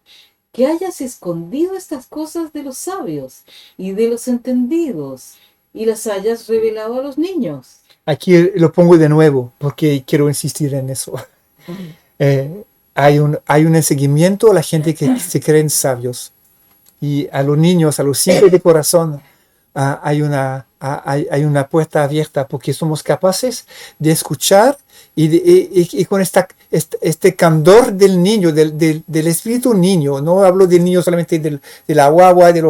que hayas escondido estas cosas de los sabios y de los entendidos, y las hayas revelado a los niños. Aquí lo pongo de nuevo porque quiero insistir en eso. Hay un seguimiento a la gente que se creen sabios, y a los niños, a los simples de corazón, hay una puerta abierta porque somos capaces de escuchar y este candor del niño, del espíritu niño. No hablo del niño solamente de la guagua, de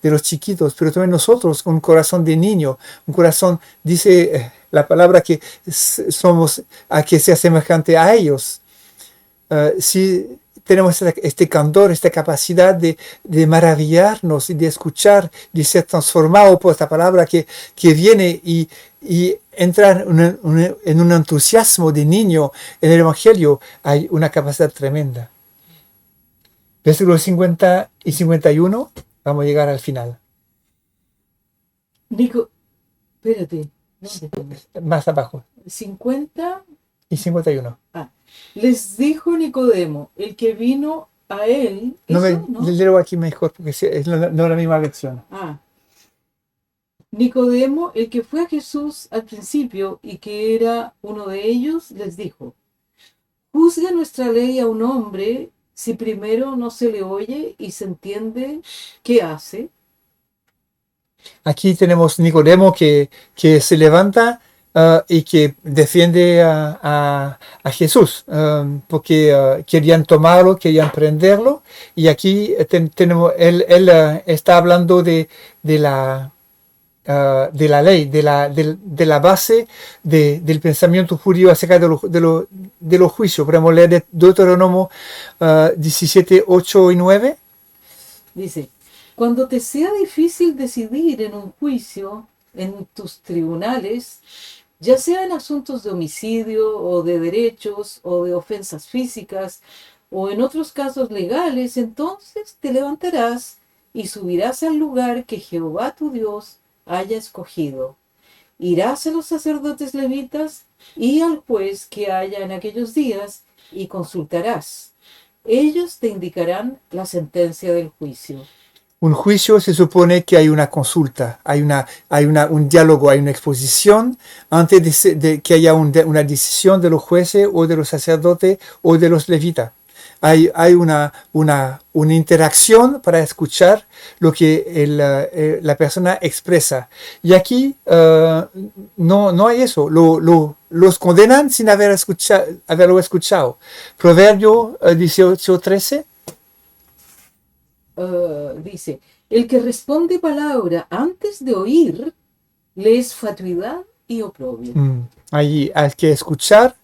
los chiquitos, pero también nosotros, un corazón de niño, un corazón, dice la palabra que somos, a que sea semejante a ellos. Si tenemos este candor, esta capacidad de maravillarnos y de escuchar, de ser transformado por esta palabra que viene y entrar en un entusiasmo de niño en el Evangelio, hay una capacidad tremenda. Versículos 50 y 51, vamos a llegar al final. Espérate, ¿dónde estamos? Más abajo. 50 y 51. Les dijo Nicodemo, el que vino a él. No ¿eso, me no? leo aquí mejor porque no es la misma lección. Nicodemo, el que fue a Jesús al principio y que era uno de ellos, les dijo: ¿Juzga nuestra ley a un hombre si primero no se le oye y se entiende qué hace? Aquí tenemos Nicodemo que se levanta y que defiende a Jesús porque querían tomarlo, querían prenderlo. Y aquí tenemos, él está hablando de la ley, de la base del pensamiento judío acerca de los juicios. Podemos leer de Deuteronomio 17, 8 y 9. Dice: cuando te sea difícil decidir en un juicio en tus tribunales, ya sea en asuntos de homicidio o de derechos o de ofensas físicas o en otros casos legales, entonces te levantarás y subirás al lugar que Jehová tu Dios haya escogido. Irás a los sacerdotes levitas y al juez que haya en aquellos días y consultarás. Ellos te indicarán la sentencia del juicio. Un juicio se supone que hay una consulta, hay un diálogo, hay una exposición antes de que haya una decisión de los jueces o de los sacerdotes o de los levitas. Hay una interacción para escuchar lo que la persona expresa. Y aquí no hay eso. Los condenan sin haberlo escuchado. Proverbio 18:13. Dice: el que responde palabra antes de oír le es fatuidad y oprobio. Allí hay que escuchar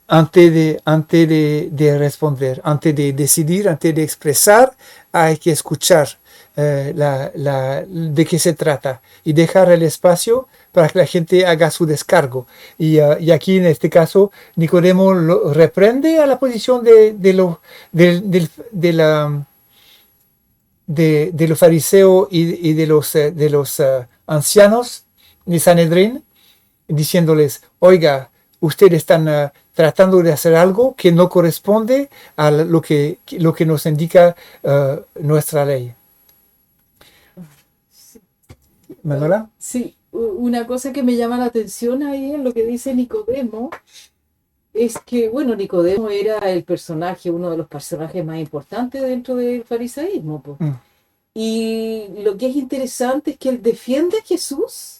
antes de responder, antes de decidir, antes de expresar, hay que escuchar de qué se trata y dejar el espacio para que la gente haga su descargo. Y aquí en este caso Nicodemo lo reprende a la posición de los fariseos y de los ancianos de Sanedrín, diciéndoles: oiga, ustedes están tratando de hacer algo que no corresponde a lo que nos indica nuestra ley. ¿Manuela? Sí, una cosa que me llama la atención ahí en lo que dice Nicodemo es que, bueno, Nicodemo era uno de los personajes más importantes dentro del fariseísmo, pues. Y lo que es interesante es que él defiende a Jesús,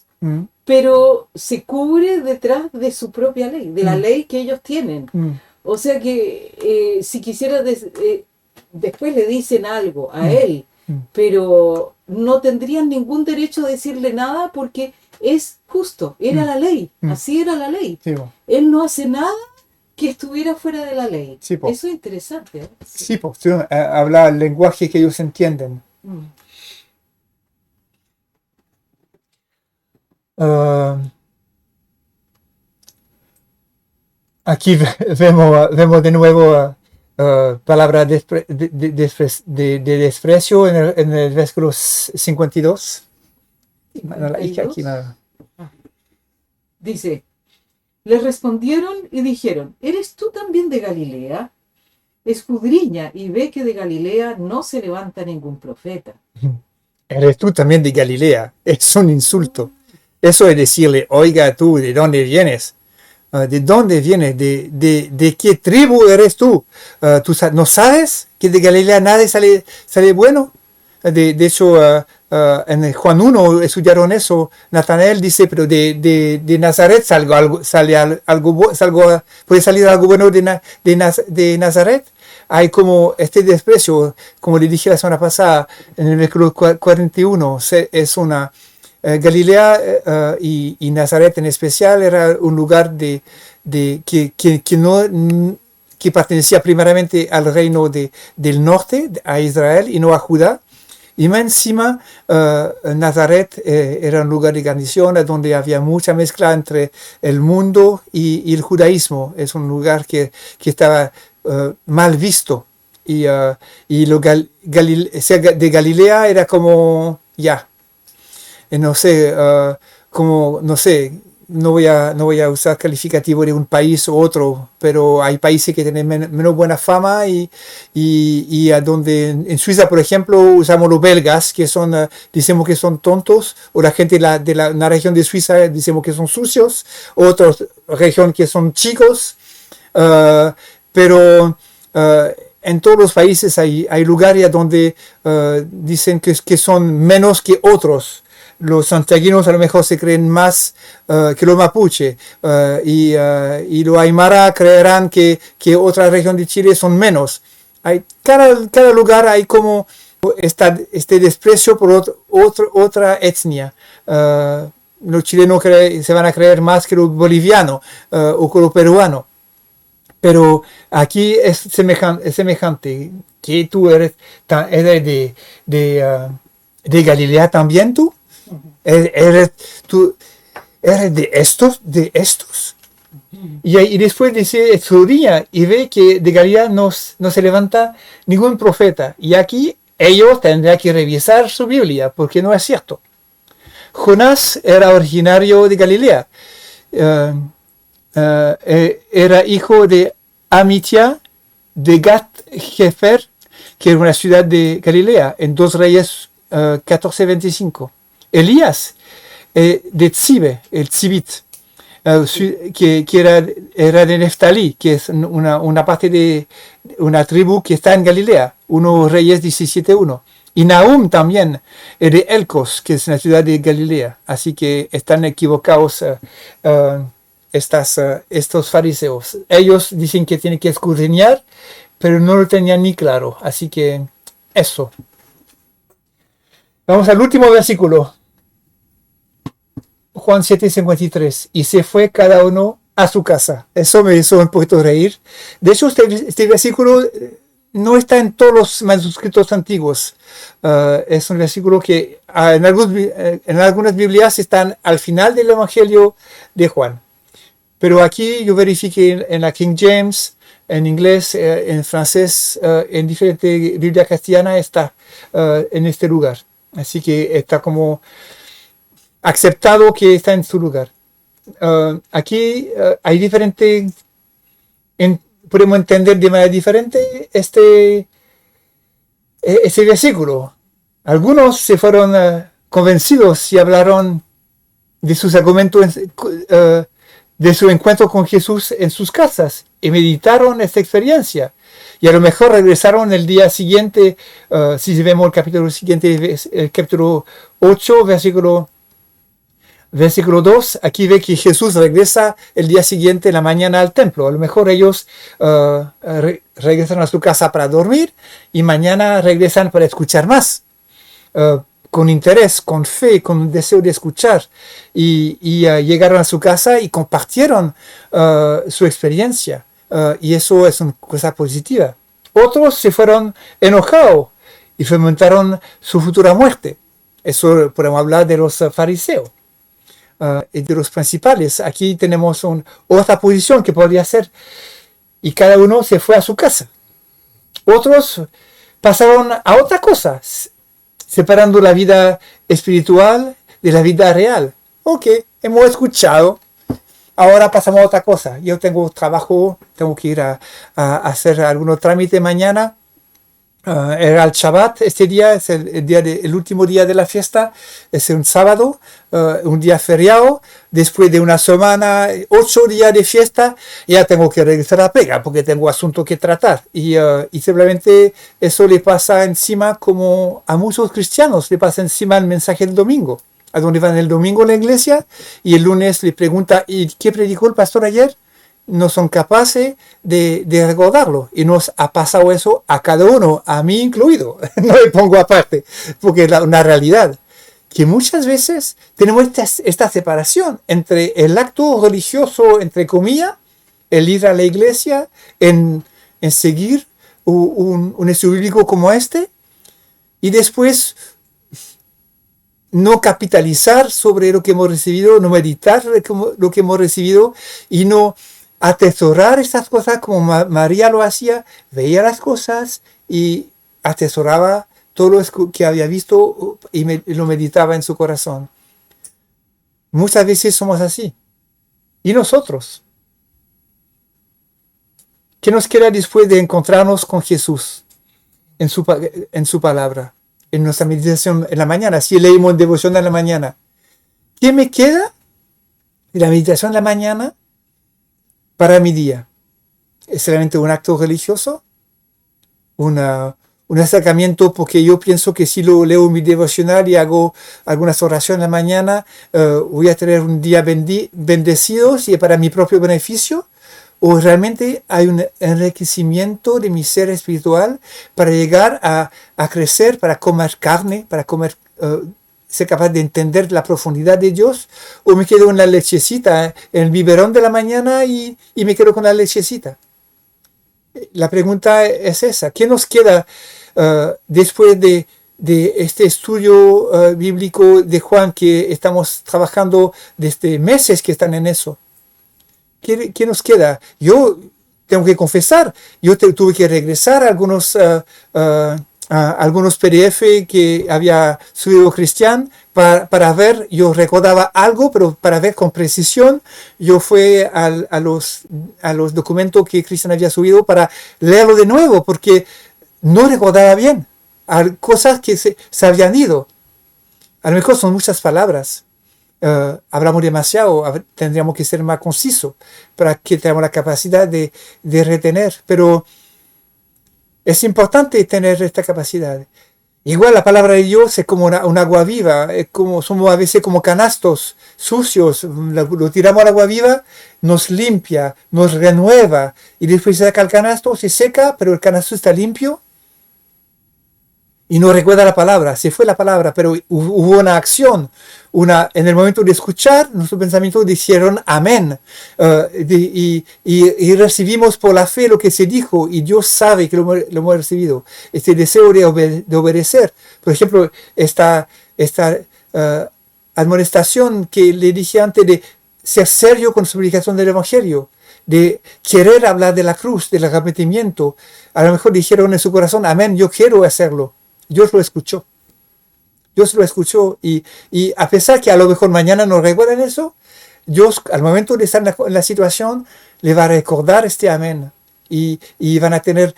pero se cubre detrás de su propia ley, de la ley que ellos tienen. O sea que si quisiera, después le dicen algo a él, pero no tendrían ningún derecho a decirle nada porque es justo, era la ley, así era la ley. Sí, él no hace nada que estuviera fuera de la ley. Sí, eso es interesante. Sí, habla el lenguaje que ellos entienden. Aquí vemos de nuevo palabra de desprecio en el versículo 52. Dice: les respondieron y dijeron: ¿eres tú también de Galilea? Escudriña y ve que de Galilea no se levanta ningún profeta. ¿Eres tú también de Galilea? Es un insulto. Eso es decirle: oiga tú, ¿de dónde vienes? ¿De dónde vienes? ¿De qué tribu eres tú? ¿Tú no sabes que de Galilea nadie sale bueno? De hecho, en Juan 1 estudiaron eso. Natanael dice, pero de Nazaret puede salir algo bueno de Nazaret. Hay como este desprecio, como le dije la semana pasada, en el versículo 41, es una... Galilea y Nazaret en especial era un lugar que pertenecía primeramente al reino del norte, a Israel y no a Judá. Y más encima, Nazaret era un lugar de guarnición donde había mucha mezcla entre el mundo y el judaísmo. Es un lugar que estaba mal visto. Y ser de Galilea era como, ya, no sé, no sé, no voy a usar calificativo de un país u otro, pero hay países que tienen menos buena fama y a donde en Suiza, por ejemplo, usamos los belgas, que son, decimos que son tontos, o la gente de una región de Suiza decimos que son sucios, otra región que son chicos, pero en todos los países hay lugares donde dicen que son menos que otros. Los santiaguinos a lo mejor se creen más que los mapuche y los aymara creerán que otra región de Chile son menos. Cada lugar hay como este desprecio por otra etnia. Los chilenos se van a creer más que los bolivianos o que los peruanos. Pero aquí es semejante que tú eres de Galilea también tú. ¿Tú eres de estos? Y después dice, estudia y ve que de Galilea no se levanta ningún profeta. Y aquí ellos tendrán que revisar su Biblia, porque no es cierto. Jonás era originario de Galilea. Era hijo de Amitia de Gat-Hefer, que era una ciudad de Galilea, en 2 Reyes 14:25. Elías de Tzibe, el Tzibit, que era de Neftalí, que es una parte de una tribu que está en Galilea, 1 Reyes 17:1. Y Nahum también de Elcos, que es una ciudad de Galilea. Así que están equivocados estos fariseos. Ellos dicen que tienen que escudriñar, pero no lo tenían ni claro. Así que eso. Vamos al último versículo. Juan 7:53. Y se fue cada uno a su casa. Eso me hizo un poquito reír. De hecho, este versículo no está en todos los manuscritos antiguos. Es un versículo que en algunas Biblias están al final del Evangelio de Juan. Pero aquí yo verifiqué en la King James, en inglés, en francés, en diferentes Biblias castellanas está en este lugar. Así que está como aceptado que está en su lugar. Aquí hay diferentes, podemos entender de manera diferente este versículo. Algunos se fueron convencidos y hablaron de sus argumentos, de su encuentro con Jesús en sus casas y meditaron esta experiencia. Y a lo mejor regresaron el día siguiente, si vemos el capítulo siguiente, el capítulo 8, versículo 2, aquí ve que Jesús regresa el día siguiente en la mañana al templo. A lo mejor ellos regresan a su casa para dormir y mañana regresan para escuchar más. Con interés, con fe, con un deseo de escuchar. Y llegaron a su casa y compartieron su experiencia. Y eso es una cosa positiva. Otros se fueron enojados y fomentaron su futura muerte. Eso podemos hablar de los fariseos y de los principales. Aquí tenemos otra posición que podría ser. Y cada uno se fue a su casa. Otros pasaron a otra cosa, separando la vida espiritual de la vida real. Ok, hemos escuchado. Ahora pasamos a otra cosa. Yo tengo trabajo, tengo que ir a hacer algunos trámites mañana. Era el Shabbat, este día es el último día de la fiesta, es un sábado, un día feriado. Después de una semana, 8 días de fiesta, ya tengo que regresar a pega porque tengo asunto que tratar. Y simplemente eso le pasa encima, como a muchos cristianos, le pasa encima el mensaje del domingo. A donde van el domingo a la iglesia y el lunes le pregunta: ¿y qué predicó el pastor ayer? No son capaces de recordarlo. Y nos ha pasado eso a cada uno, a mí incluido. No me pongo aparte, porque es una realidad. Que muchas veces tenemos esta separación entre el acto religioso, entre comillas, el ir a la iglesia, en seguir un estudio bíblico como este, y después no capitalizar sobre lo que hemos recibido, no meditar lo que hemos recibido y no atesorar estas cosas como María lo hacía. Veía las cosas y atesoraba todo lo que había visto y lo meditaba en su corazón. Muchas veces somos así. ¿Y nosotros? ¿Qué nos queda después de encontrarnos con Jesús en su palabra, en nuestra meditación en la mañana? Si leímos en devoción en la mañana, ¿qué me queda de la meditación en la mañana para mi día? ¿Es solamente un acto religioso? Un acercamiento porque yo pienso que si lo leo en mi devocional y hago algunas oraciones en la mañana, voy a tener un día bendecido, y para mi propio beneficio? ¿O realmente hay un enriquecimiento de mi ser espiritual para llegar a crecer, para comer carne, para ser capaz de entender la profundidad de Dios? ¿O me quedo en la lechecita, en el biberón de la mañana y me quedo con la lechecita? La pregunta es esa. ¿Qué nos queda después de este estudio bíblico de Juan, que estamos trabajando desde meses que están en eso? ¿Qué nos queda? Yo tengo que confesar, yo tuve que regresar a algunos PDF que había subido Cristian para ver. Yo recordaba algo, pero para ver con precisión, yo fui a los documentos que Cristian había subido para leerlo de nuevo, porque no recordaba bien. Hay cosas que se habían ido. A lo mejor son muchas palabras. Hablamos demasiado, tendríamos que ser más concisos para que tengamos la capacidad de retener, pero es importante tener esta capacidad. Igual la palabra de Dios es como un agua viva, somos a veces como canastos sucios, lo tiramos al agua viva, nos limpia, nos renueva, y después se saca el canasto, se seca, pero el canasto está limpio. Y no recuerda la palabra, se fue la palabra, pero hubo una acción. En el momento de escuchar, nuestros pensamientos dijeron amén. Y recibimos por la fe lo que se dijo, y Dios sabe que lo hemos recibido. Este deseo de obedecer. Por ejemplo, esta amonestación que le dije antes, de ser serio con su predicación del Evangelio, de querer hablar de la cruz, del arrepentimiento. A lo mejor dijeron en su corazón, amén, yo quiero hacerlo. Dios lo escuchó. Dios lo escuchó, y a pesar que a lo mejor mañana no recuerdan eso, Dios, al momento de estar en la situación, le va a recordar este amén, y van a tener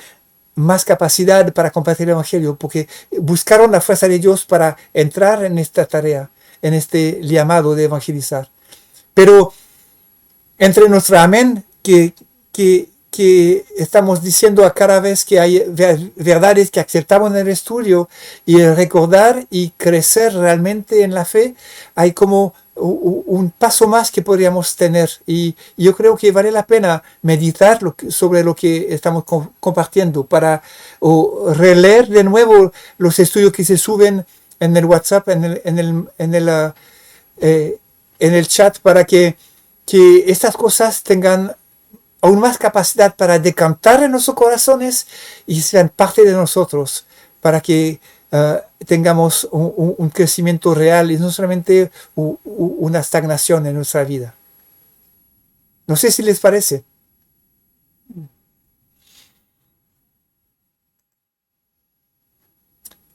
más capacidad para compartir el Evangelio, porque buscaron la fuerza de Dios para entrar en esta tarea, en este llamado de evangelizar. Pero entre nuestro amén que estamos diciendo a cada vez que hay verdades que aceptamos en el estudio, y el recordar y crecer realmente en la fe, hay como un paso más que podríamos tener. Y yo creo que vale la pena meditar sobre lo que estamos compartiendo, o releer de nuevo los estudios que se suben en el WhatsApp, en el chat, para que estas cosas tengan aún más capacidad para decantar en nuestros corazones y sean parte de nosotros, para que tengamos un crecimiento real y no solamente una estagnación en nuestra vida. No sé si les parece.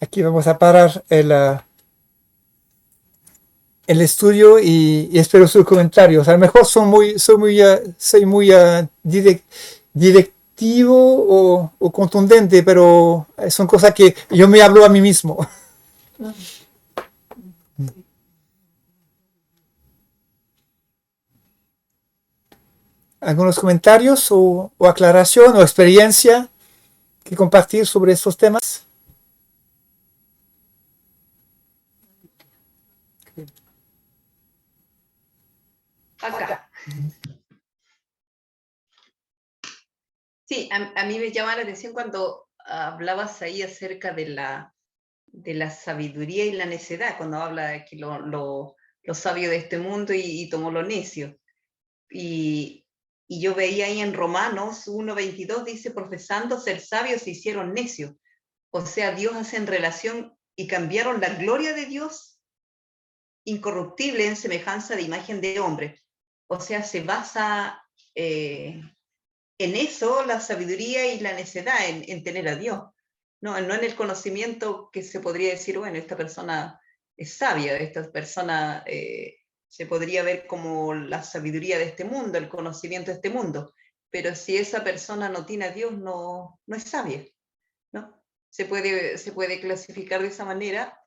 Aquí vamos a parar el estudio, y espero sus comentarios. A lo mejor soy muy descriptivo o contundente, pero son cosas que yo me hablo a mí mismo. Ah, ¿Algunos comentarios o aclaración o experiencia que compartir sobre estos temas? Acá. Sí, a mí me llama la atención cuando hablabas ahí acerca de la sabiduría y la necedad, cuando habla de que lo sabio de este mundo y tomó lo necio. Y yo veía ahí en Romanos 1:22, dice, profesando ser sabios se hicieron necios. O sea, Dios hace en relación y cambiaron la gloria de Dios incorruptible en semejanza de imagen de hombre. O sea, se basa en eso la sabiduría y la necedad, en tener a Dios. No en el conocimiento que se podría decir, bueno, esta persona es sabia, esta persona se podría ver como la sabiduría de este mundo, el conocimiento de este mundo. Pero si esa persona no tiene a Dios, no es sabia, ¿no? Se puede clasificar de esa manera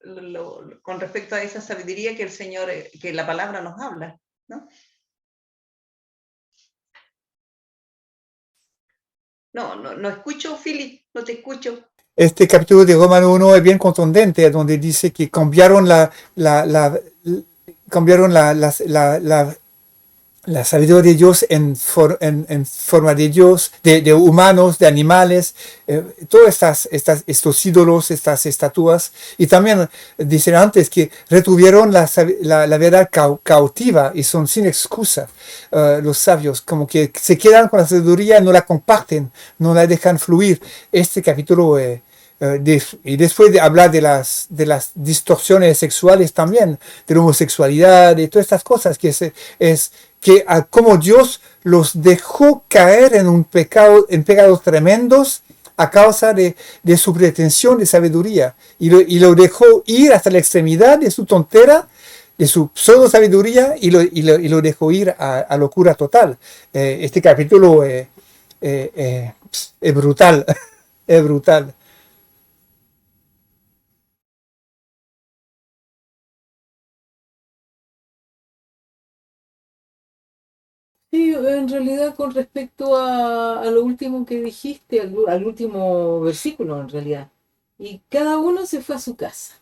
con respecto a esa sabiduría que el Señor, que la palabra nos habla, ¿no? No escucho, Philip, no te escucho. Este capítulo de Romano 1 es bien contundente, donde dice que cambiaron cambiaron la sabiduría de Dios en forma de Dios, de humanos, de animales, todos estos ídolos, estas estatuas. Y también dicen antes que retuvieron la verdad cautiva y son sin excusa los sabios, como que se quedan con la sabiduría y no la comparten, no la dejan fluir. Este capítulo y después de hablar de las distorsiones sexuales también, de la homosexualidad, de todas estas cosas es que como Dios los dejó caer en pecados tremendos a causa de su pretensión de sabiduría y lo dejó ir hasta la extremidad de su tontera, de su pseudo sabiduría y lo dejó ir a locura total. Este capítulo es brutal, es brutal. sí, en realidad con respecto a lo último que dijiste, al último versículo en realidad, y cada uno se fue a su casa.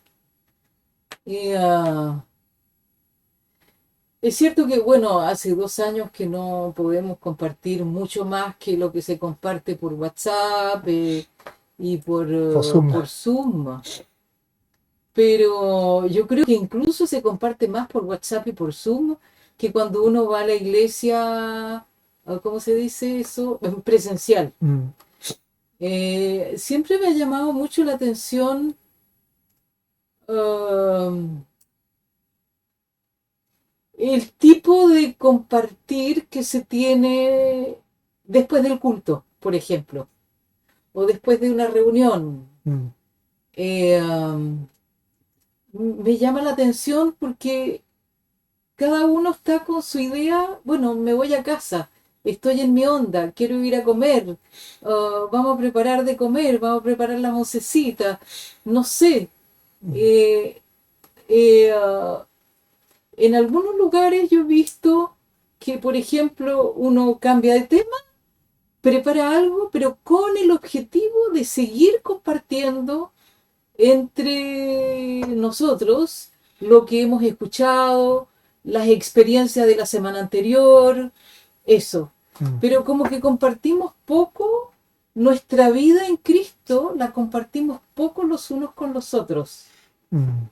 Y es cierto que, bueno, hace 2 años que no podemos compartir mucho más que lo que se comparte por WhatsApp y Por Zoom. por Zoom. Pero yo creo que incluso se comparte más por WhatsApp y por Zoom que cuando uno va a la iglesia, ¿cómo se dice eso? Presencial. Mm. Siempre me ha llamado mucho la atención el tipo de compartir que se tiene después del culto, por ejemplo, o después de una reunión. Mm. Me llama la atención porque cada uno está con su idea, bueno, me voy a casa, estoy en mi onda, quiero ir a comer, vamos a preparar de comer, vamos a preparar la oncecita, no sé. Eh, eh, uh, en algunos lugares yo he visto que, por ejemplo, uno cambia de tema, prepara algo, pero con el objetivo de seguir compartiendo entre nosotros lo que hemos escuchado, las experiencias de la semana anterior, eso. Mm. Pero como que compartimos poco nuestra vida en Cristo, la compartimos poco los unos con los otros. Mm.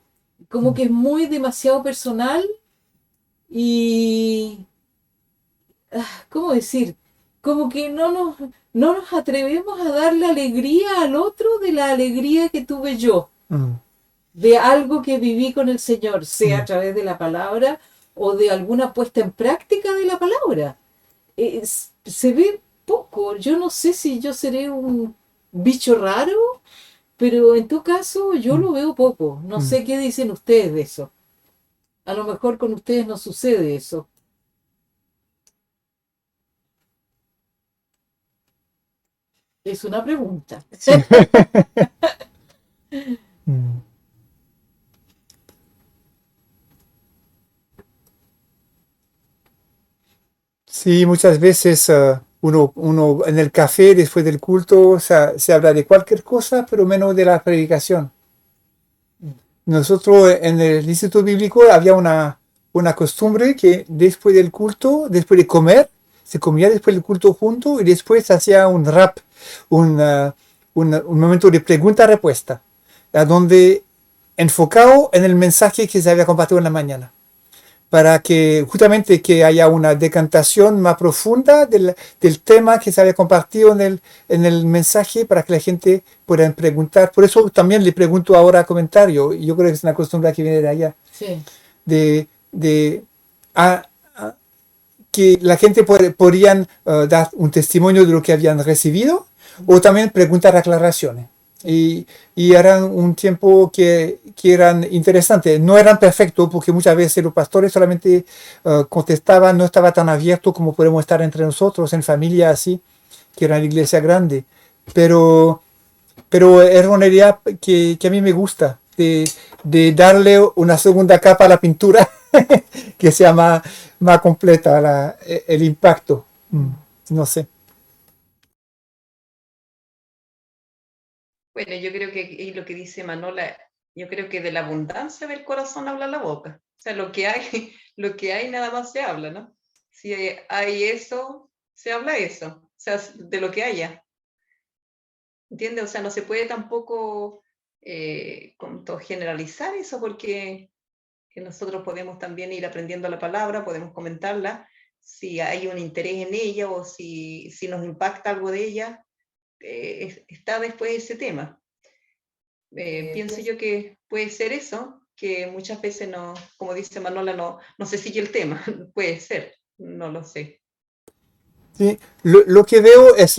Como que es muy demasiado personal y, ¿cómo decir? Como que no nos atrevemos a darle alegría al otro de la alegría que tuve yo, Mm. de algo que viví con el Señor, sea a Mm. través de la palabra o de alguna puesta en práctica de la palabra. Se ve poco. Yo no sé si yo seré un bicho raro, pero en todo caso yo lo veo poco. No Mm. sé qué dicen ustedes de eso. A lo mejor con ustedes no sucede eso. Es una pregunta. Sí. Mm. Sí, muchas veces uno en el café después del culto se habla de cualquier cosa, pero menos de la predicación. Nosotros en el Instituto Bíblico había una costumbre que después del culto, después de comer, se comía después del culto junto y después se hacía un rap, un momento de pregunta-respuesta, a donde enfocado en el mensaje que se había compartido en la mañana, para que justamente que haya una decantación más profunda del tema que se había compartido en el mensaje para que la gente pueda preguntar. Por eso también le pregunto ahora comentario. Yo creo que es una costumbre que viene de allá, Sí, de que la gente podrían dar un testimonio de lo que habían recibido o también preguntar aclaraciones. Y eran un tiempo que eran interesantes. No eran perfectos porque muchas veces los pastores solamente contestaban, no estaba tan abierto como podemos estar entre nosotros en familia así, que era una iglesia grande. Pero, pero era una idea que a mí me gusta, de darle una segunda capa a la pintura que sea más completa el impacto. No sé. Bueno, yo creo que y lo que dice Manola, yo creo que de la abundancia del corazón habla la boca. O sea, lo que hay, lo que hay nada más se habla, ¿no? Si hay eso, se habla eso. O sea, de lo que haya. ¿Entiendes? O sea, no se puede tampoco generalizar eso porque nosotros podemos también ir aprendiendo la palabra, podemos comentarla, si hay un interés en ella o si nos impacta algo de ella, está después ese tema. Pienso yo que puede ser eso, que muchas veces no, como dice Manola, no se sigue el tema, puede ser, no lo sé. Sí, lo que veo es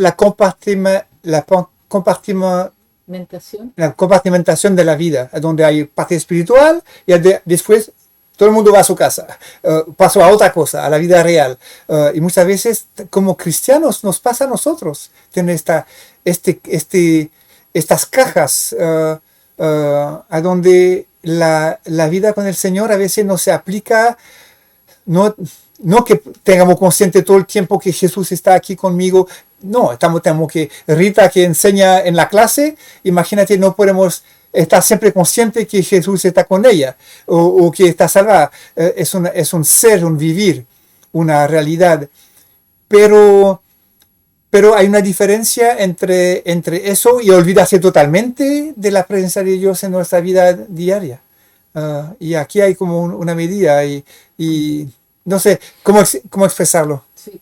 mentación. la compartimentación de la vida, donde hay parte espiritual y después todo el mundo va a su casa, paso a otra cosa, a la vida real. Y muchas veces como cristianos nos pasa a nosotros, tener estas cajas a donde la vida con el Señor a veces no se aplica, no, no que tengamos consciente todo el tiempo que Jesús está aquí conmigo. No, tenemos que, Rita que enseña en la clase, imagínate, no podemos estar siempre consciente que Jesús está con ella o que está salvada. Es un ser, un vivir, una realidad. Pero, pero hay una diferencia entre eso y olvidarse totalmente de la presencia de Dios en nuestra vida diaria. Y aquí hay como una medida y no sé cómo expresarlo. Sí.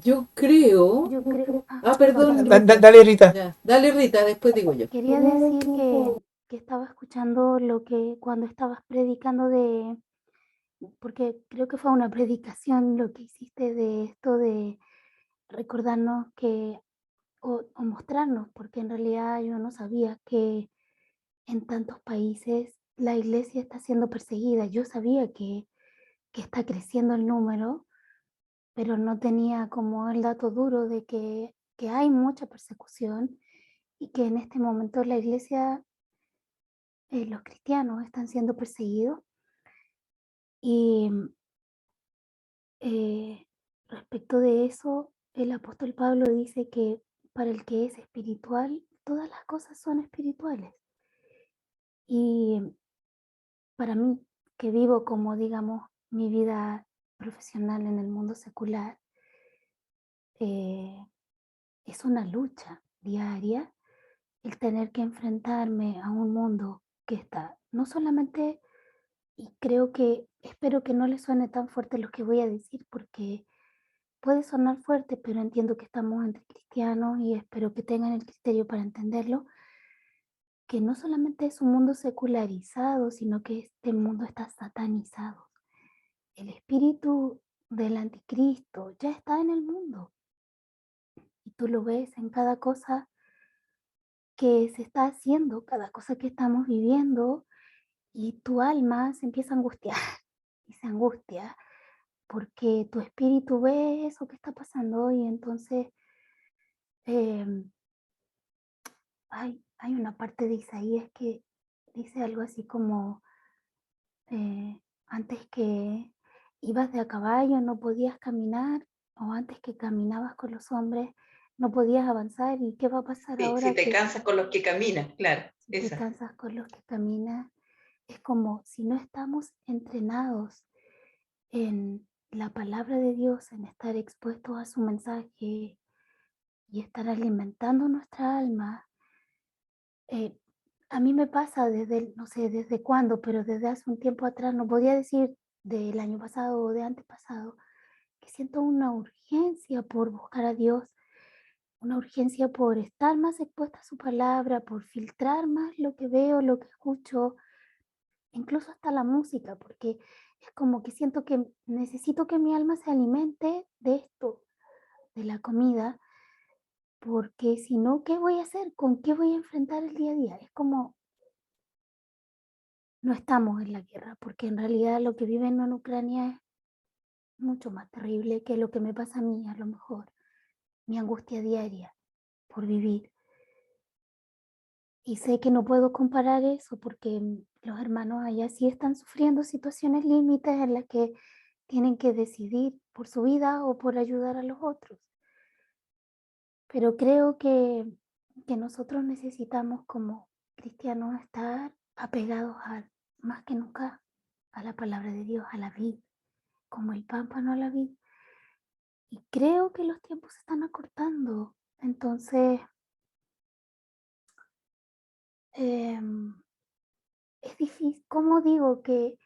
Yo creo. Yo creo, Perdón, perdón. Rita. Dale, Rita. Ya. Dale, Rita, después digo yo. Quería decir que estaba escuchando lo que cuando estabas predicando porque creo que fue una predicación lo que hiciste de esto de recordarnos o mostrarnos, porque en realidad yo no sabía que en tantos países la iglesia está siendo perseguida. Yo sabía que está creciendo el número, pero no tenía como el dato duro de que hay mucha persecución y que en este momento la iglesia, los cristianos están siendo perseguidos. Y respecto de eso, el apóstol Pablo dice que para el que es espiritual, todas las cosas son espirituales. Y para mí, que vivo como, digamos, mi vida profesional en el mundo secular, eh, es una lucha diaria el tener que enfrentarme a un mundo que está no solamente, y espero que no le suene tan fuerte lo que voy a decir, porque puede sonar fuerte, pero entiendo que estamos entre cristianos y espero que tengan el criterio para entenderlo, que no solamente es un mundo secularizado, sino que este mundo está satanizado. El espíritu del anticristo ya está en el mundo y tú lo ves en cada cosa que se está haciendo, cada cosa que estamos viviendo y tu alma se empieza a angustiar y se angustia porque tu espíritu ve eso que está pasando y entonces hay una parte de Isaías que dice algo así como, antes que ibas de a caballo no podías caminar, o antes que caminabas con los hombres no podías avanzar, y qué va a pasar Sí, si ahora te que cansas con los que caminan, claro, si te esa. cansas con los que caminas. Es como si no estamos entrenados en la palabra de Dios, en estar expuestos a su mensaje y estar alimentando nuestra alma. A mí me pasa no sé desde cuándo, pero desde hace un tiempo atrás, no podía decir del año pasado o de antepasado, que siento una urgencia por buscar a Dios, una urgencia por estar más expuesta a su palabra, por filtrar más lo que veo, lo que escucho, incluso hasta la música, porque es como que siento que necesito que mi alma se alimente de esto, de la comida, porque si no, ¿qué voy a hacer? ¿Con qué voy a enfrentar el día a día? Es como no estamos en la guerra, porque en realidad lo que viven en Ucrania es mucho más terrible que lo que me pasa a mí, a lo mejor, mi angustia diaria por vivir. Y sé que no puedo comparar eso porque los hermanos allá sí están sufriendo situaciones límites en las que tienen que decidir por su vida o por ayudar a los otros. Pero creo que nosotros necesitamos como cristianos estar apegados más que nunca a la palabra de Dios, a la vid, como el pámpano a la vid. Y creo que los tiempos se están acortando. Entonces, es difícil. ¿Cómo digo que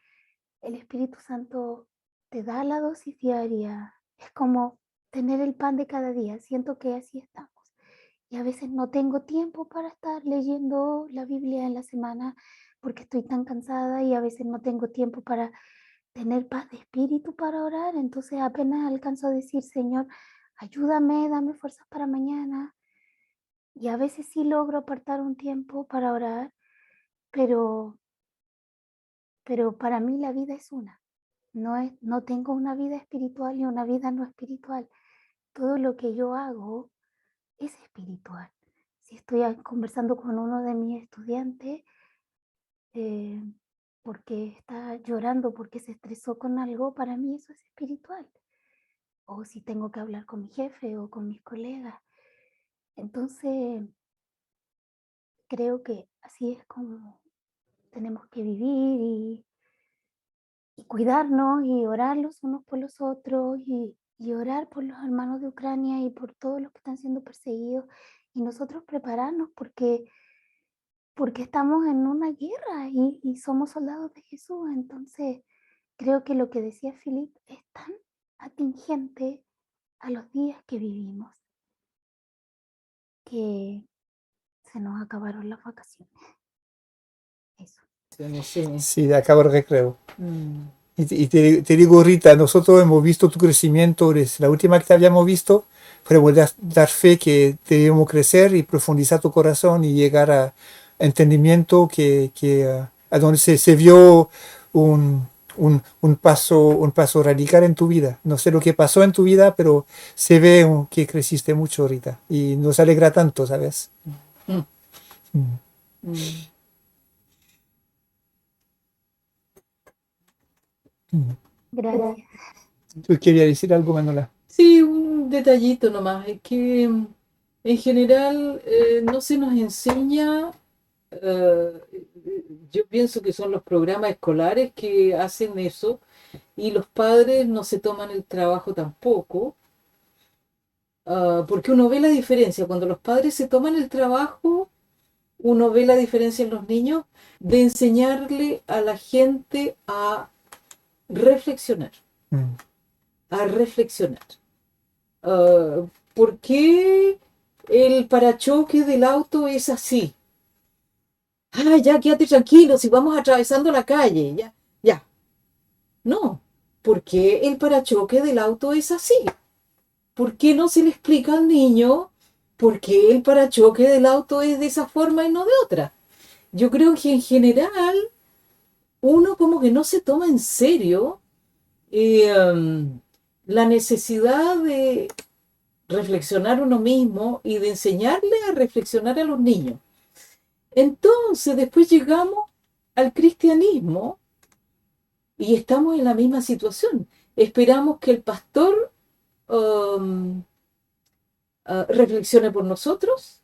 el Espíritu Santo te da la dosis diaria? Es como tener el pan de cada día. Siento que así estamos. Y a veces no tengo tiempo para estar leyendo la Biblia en la semana porque estoy tan cansada, y a veces no tengo tiempo para tener paz de espíritu para orar. Entonces apenas alcanzo a decir, Señor, ayúdame, dame fuerzas para mañana. Y a veces sí logro apartar un tiempo para orar, pero, pero para mí la vida es una. No tengo una vida espiritual y una vida no espiritual. Todo lo que yo hago es espiritual. Si estoy conversando con uno de mis estudiantes eh, porque está llorando, porque se estresó con algo, para mí eso es espiritual. O si tengo que hablar con mi jefe o con mis colegas. Entonces, creo que así es como tenemos que vivir y cuidarnos y orar los unos por los otros y orar por los hermanos de Ucrania y por todos los que están siendo perseguidos, y nosotros prepararnos porque estamos en una guerra y somos soldados de Jesús. Entonces, creo que lo que decía Philip es tan atingente a los días que vivimos, que se nos acabaron las vacaciones. Eso. Sí. Sí, acabo el recreo. Mm. Y te digo, Rita, nosotros hemos visto tu crecimiento desde la última que te habíamos visto, pero podemos dar fe que debemos crecer y profundizar tu corazón y llegar a entendimiento a donde se vio un paso radical en tu vida. No sé lo que pasó en tu vida, pero se ve que creciste mucho, Rita, y nos alegra tanto, ¿sabes? Mm. Mm. Mm. Mm. Gracias. ¿Tú querías decir algo, Manuela? Sí, un detallito nomás, es que en general no se nos enseña, yo pienso que son los programas escolares que hacen eso, y los padres no se toman el trabajo tampoco, porque uno ve la diferencia, cuando los padres se toman el trabajo, uno ve la diferencia en los niños de enseñarle a la gente a reflexionar, Mm. a reflexionar. ¿Por qué el parachoque del auto es así? Ah, ya, quédate tranquilo, si vamos atravesando la calle, ya, ya. No, ¿por qué el parachoque del auto es así? ¿Por qué no se le explica al niño por qué el parachoque del auto es de esa forma y no de otra? Yo creo que en general uno como que no se toma en serio la necesidad de reflexionar uno mismo y de enseñarle a reflexionar a los niños. Entonces, después llegamos al cristianismo y estamos en la misma situación. Esperamos que el pastor reflexione por nosotros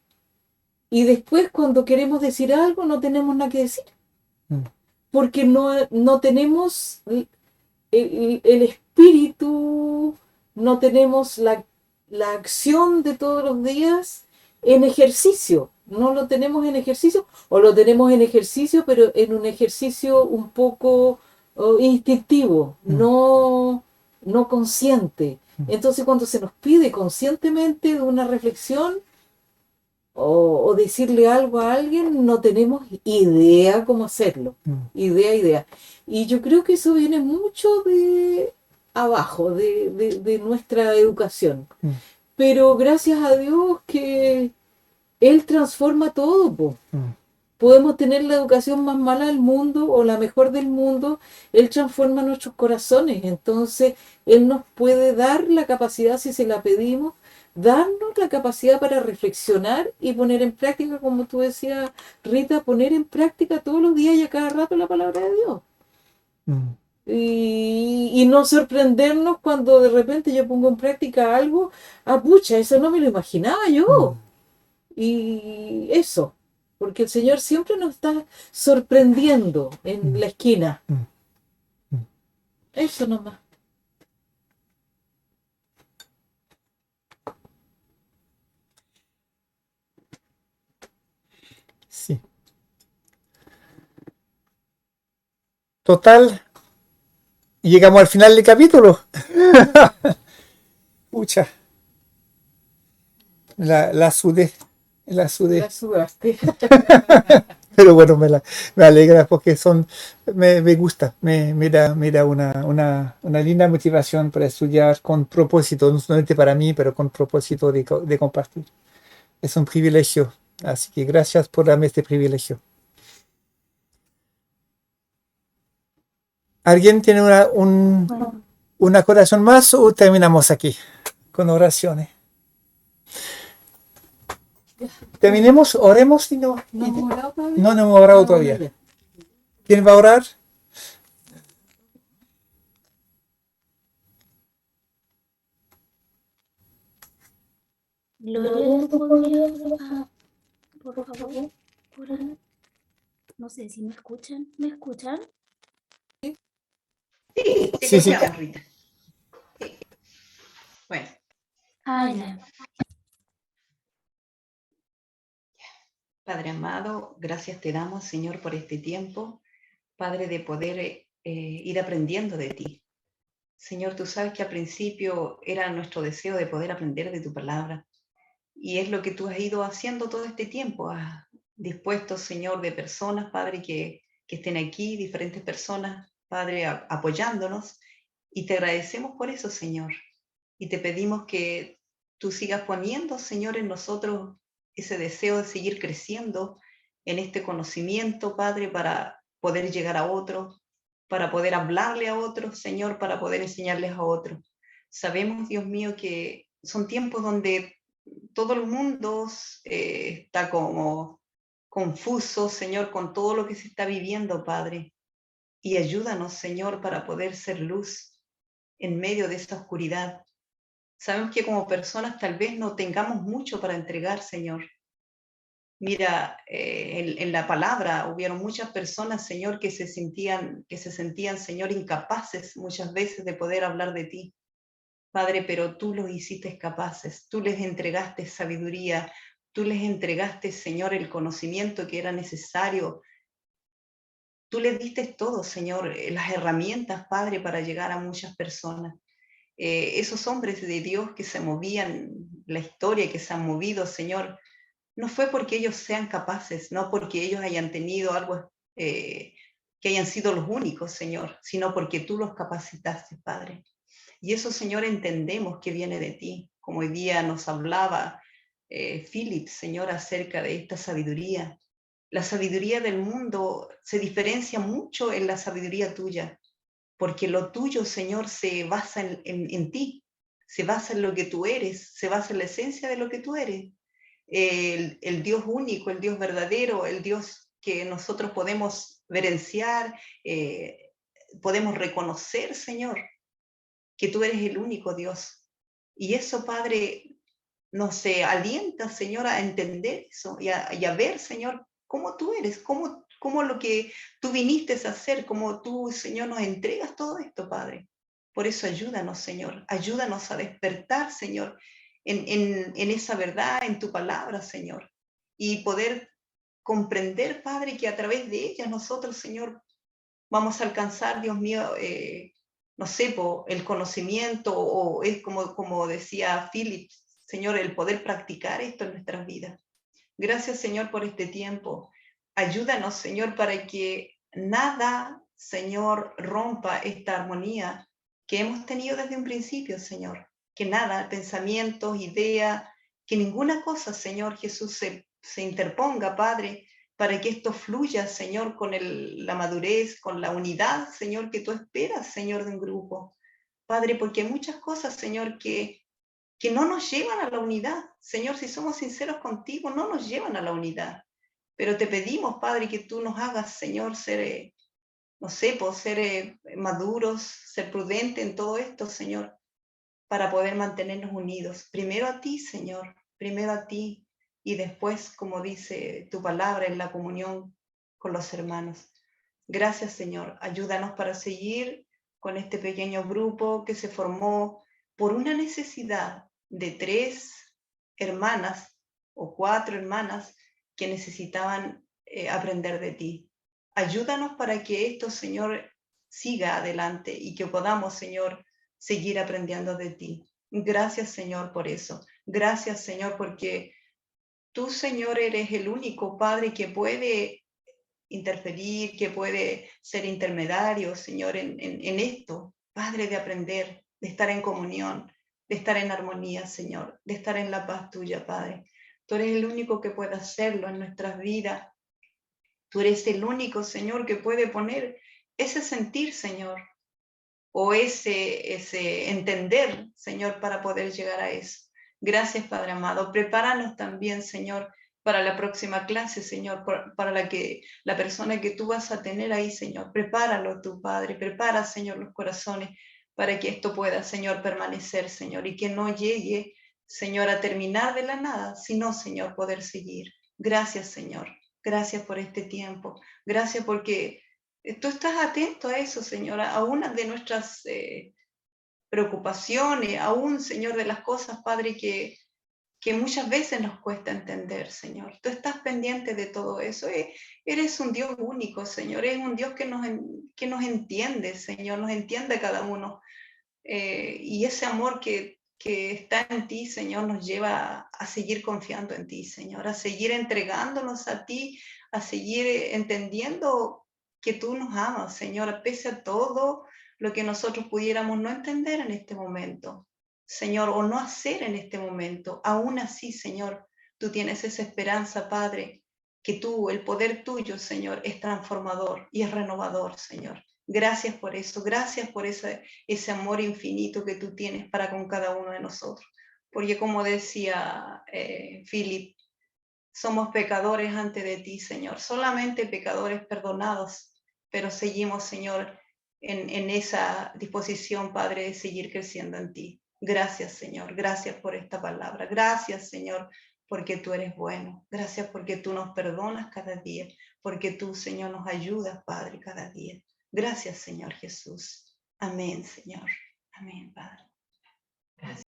y después cuando queremos decir algo no tenemos nada que decir. Porque no tenemos el espíritu, no tenemos la acción de todos los días en ejercicio. No lo tenemos en ejercicio, o lo tenemos en ejercicio, pero en un ejercicio un poco instintivo, no consciente. Entonces, cuando se nos pide conscientemente una reflexión o decirle algo a alguien, no tenemos idea cómo hacerlo. Idea. Y yo creo que eso viene mucho de abajo, de nuestra educación. Pero gracias a Dios que Él transforma todo, po. Podemos tener la educación más mala del mundo o la mejor del mundo, Él transforma nuestros corazones. Entonces, Él nos puede dar la capacidad, si se la pedimos, darnos la capacidad para reflexionar y poner en práctica, como tú decías, Rita, poner en práctica todos los días y a cada rato la palabra de Dios. Y no sorprendernos cuando de repente yo pongo en práctica algo, pucha, eso no me lo imaginaba yo. Y eso, porque el Señor siempre nos está sorprendiendo en la esquina. Eso nomás. Sí. Total, llegamos al final del capítulo. Pucha. La sudé. La sudé. La sudaste. Pero bueno, me alegra porque me gusta, me da una linda motivación para estudiar con propósito, no solamente para mí, pero con propósito de compartir. Es un privilegio, así que gracias por darme este privilegio. ¿Alguien tiene una corazón más o terminamos aquí con oraciones? Terminemos, oremos y no hemos orado todavía. ¿Quién va a orar? Gloria, ¿tú podrías, por favor, orar? No sé si me escuchan. ¿Me escuchan? Sí, te Sí. escuchamos, Rita. Sí. Bueno. Ya. Padre amado, gracias te damos, Señor, por este tiempo, Padre, de poder ir aprendiendo de ti. Señor, tú sabes que al principio era nuestro deseo de poder aprender de tu palabra, y es lo que tú has ido haciendo todo este tiempo. Has dispuesto, Señor, de personas, Padre, que estén aquí, diferentes personas, Padre, apoyándonos, y te agradecemos por eso, Señor, y te pedimos que tú sigas poniendo, Señor, en nosotros ese deseo de seguir creciendo en este conocimiento, Padre, para poder llegar a otros, para poder hablarle a otros, Señor, para poder enseñarles a otros. Sabemos, Dios mío, que son tiempos donde todo el mundo está como confuso, Señor, con todo lo que se está viviendo, Padre. Y ayúdanos, Señor, para poder ser luz en medio de esta oscuridad. Sabemos que como personas tal vez no tengamos mucho para entregar, Señor. Mira, en la palabra hubieron muchas personas, Señor, que se sentían, Señor, incapaces muchas veces de poder hablar de ti. Padre, pero tú los hiciste capaces, tú les entregaste sabiduría, tú les entregaste, Señor, el conocimiento que era necesario. Tú les diste todo, Señor, las herramientas, Padre, para llegar a muchas personas. Esos hombres de Dios que se movían, la historia que se han movido, Señor, no fue porque ellos sean capaces, no porque ellos hayan tenido algo, que hayan sido los únicos, Señor, sino porque tú los capacitaste, Padre. Y eso, Señor, entendemos que viene de ti, como hoy día nos hablaba Philip, Señor, acerca de esta sabiduría. La sabiduría del mundo se diferencia mucho en la sabiduría tuya, porque lo tuyo, Señor, se basa en ti, se basa en lo que tú eres, se basa en la esencia de lo que tú eres. el Dios único, el Dios verdadero, el Dios que nosotros podemos verenciar, podemos reconocer, Señor, que tú eres el único Dios. Y eso, Padre, nos alienta, Señor, a entender eso y a ver, Señor, cómo tú eres, cómo lo que tú viniste a hacer, cómo tú, Señor, nos entregas todo esto, Padre. Por eso ayúdanos, Señor, ayúdanos a despertar, Señor, en esa verdad, en tu palabra, Señor, y poder comprender, Padre, que a través de ella nosotros, Señor, vamos a alcanzar, Dios mío, no sé, el conocimiento, o es como decía Philip, Señor, el poder practicar esto en nuestras vidas. Gracias, Señor, por este tiempo. Ayúdanos, Señor, para que nada, Señor, rompa esta armonía que hemos tenido desde un principio, Señor. Que nada, pensamientos, ideas, que ninguna cosa, Señor Jesús, se interponga, Padre, para que esto fluya, Señor, con la madurez, con la unidad, Señor, que tú esperas, Señor, de un grupo. Padre, porque hay muchas cosas, Señor, que no nos llevan a la unidad. Señor, si somos sinceros contigo, no nos llevan a la unidad. Pero te pedimos, Padre, que tú nos hagas, Señor, ser, no sé, ser maduros, ser prudentes en todo esto, Señor, para poder mantenernos unidos. Primero a ti, Señor, primero a ti, y después, como dice tu palabra, en la comunión con los hermanos. Gracias, Señor. Ayúdanos para seguir con este pequeño grupo que se formó por una necesidad de 3 hermanas o 4 hermanas que necesitaban aprender de ti. Ayúdanos para que esto, Señor, siga adelante y que podamos, Señor, seguir aprendiendo de ti. Gracias, Señor, por eso. Gracias, Señor, porque tú, Señor, eres el único Padre que puede interferir, que puede ser intermediario, Señor, en esto, Padre, de aprender, de estar en comunión, de estar en armonía, Señor, de estar en la paz tuya, Padre. Tú eres el único que puede hacerlo en nuestras vidas. Tú eres el único, Señor, que puede poner ese sentir, Señor, o ese entender, Señor, para poder llegar a eso. Gracias, Padre amado. Prepáranos también, Señor, para la próxima clase, Señor, para la persona que tú vas a tener ahí, Señor. Prepáralo tú, Padre. Prepara, Señor, los corazones para que esto pueda, Señor, permanecer, Señor, y que no llegue, Señor, a terminar de la nada, sino, Señor, poder seguir. Gracias, Señor. Gracias por este tiempo. Gracias porque tú estás atento a eso, Señor, a una de nuestras preocupaciones, aún, Señor, de las cosas, Padre, que muchas veces nos cuesta entender, Señor. Tú estás pendiente de todo eso. Eres un Dios único, Señor. Eres un Dios que nos entiende, Señor. Nos entiende a cada uno. Y ese amor que está en ti, Señor, nos lleva a seguir confiando en ti, Señor. A seguir entregándonos a ti, a seguir entendiendo que tú nos amas, Señor, pese a todo lo que nosotros pudiéramos no entender en este momento, Señor, o no hacer en este momento. Aún así, Señor, tú tienes esa esperanza, Padre, que tú, el poder tuyo, Señor, es transformador y es renovador, Señor. Gracias por eso, gracias por ese amor infinito que tú tienes para con cada uno de nosotros. Porque como decía Philip, somos pecadores ante de ti, Señor, solamente pecadores perdonados, pero seguimos, Señor, en esa disposición, Padre, de seguir creciendo en ti. Gracias, Señor, gracias por esta palabra. Gracias, Señor, porque tú eres bueno. Gracias porque tú nos perdonas cada día, porque tú, Señor, nos ayudas, Padre, cada día. Gracias, Señor Jesús. Amén, Señor. Amén, Padre. Gracias.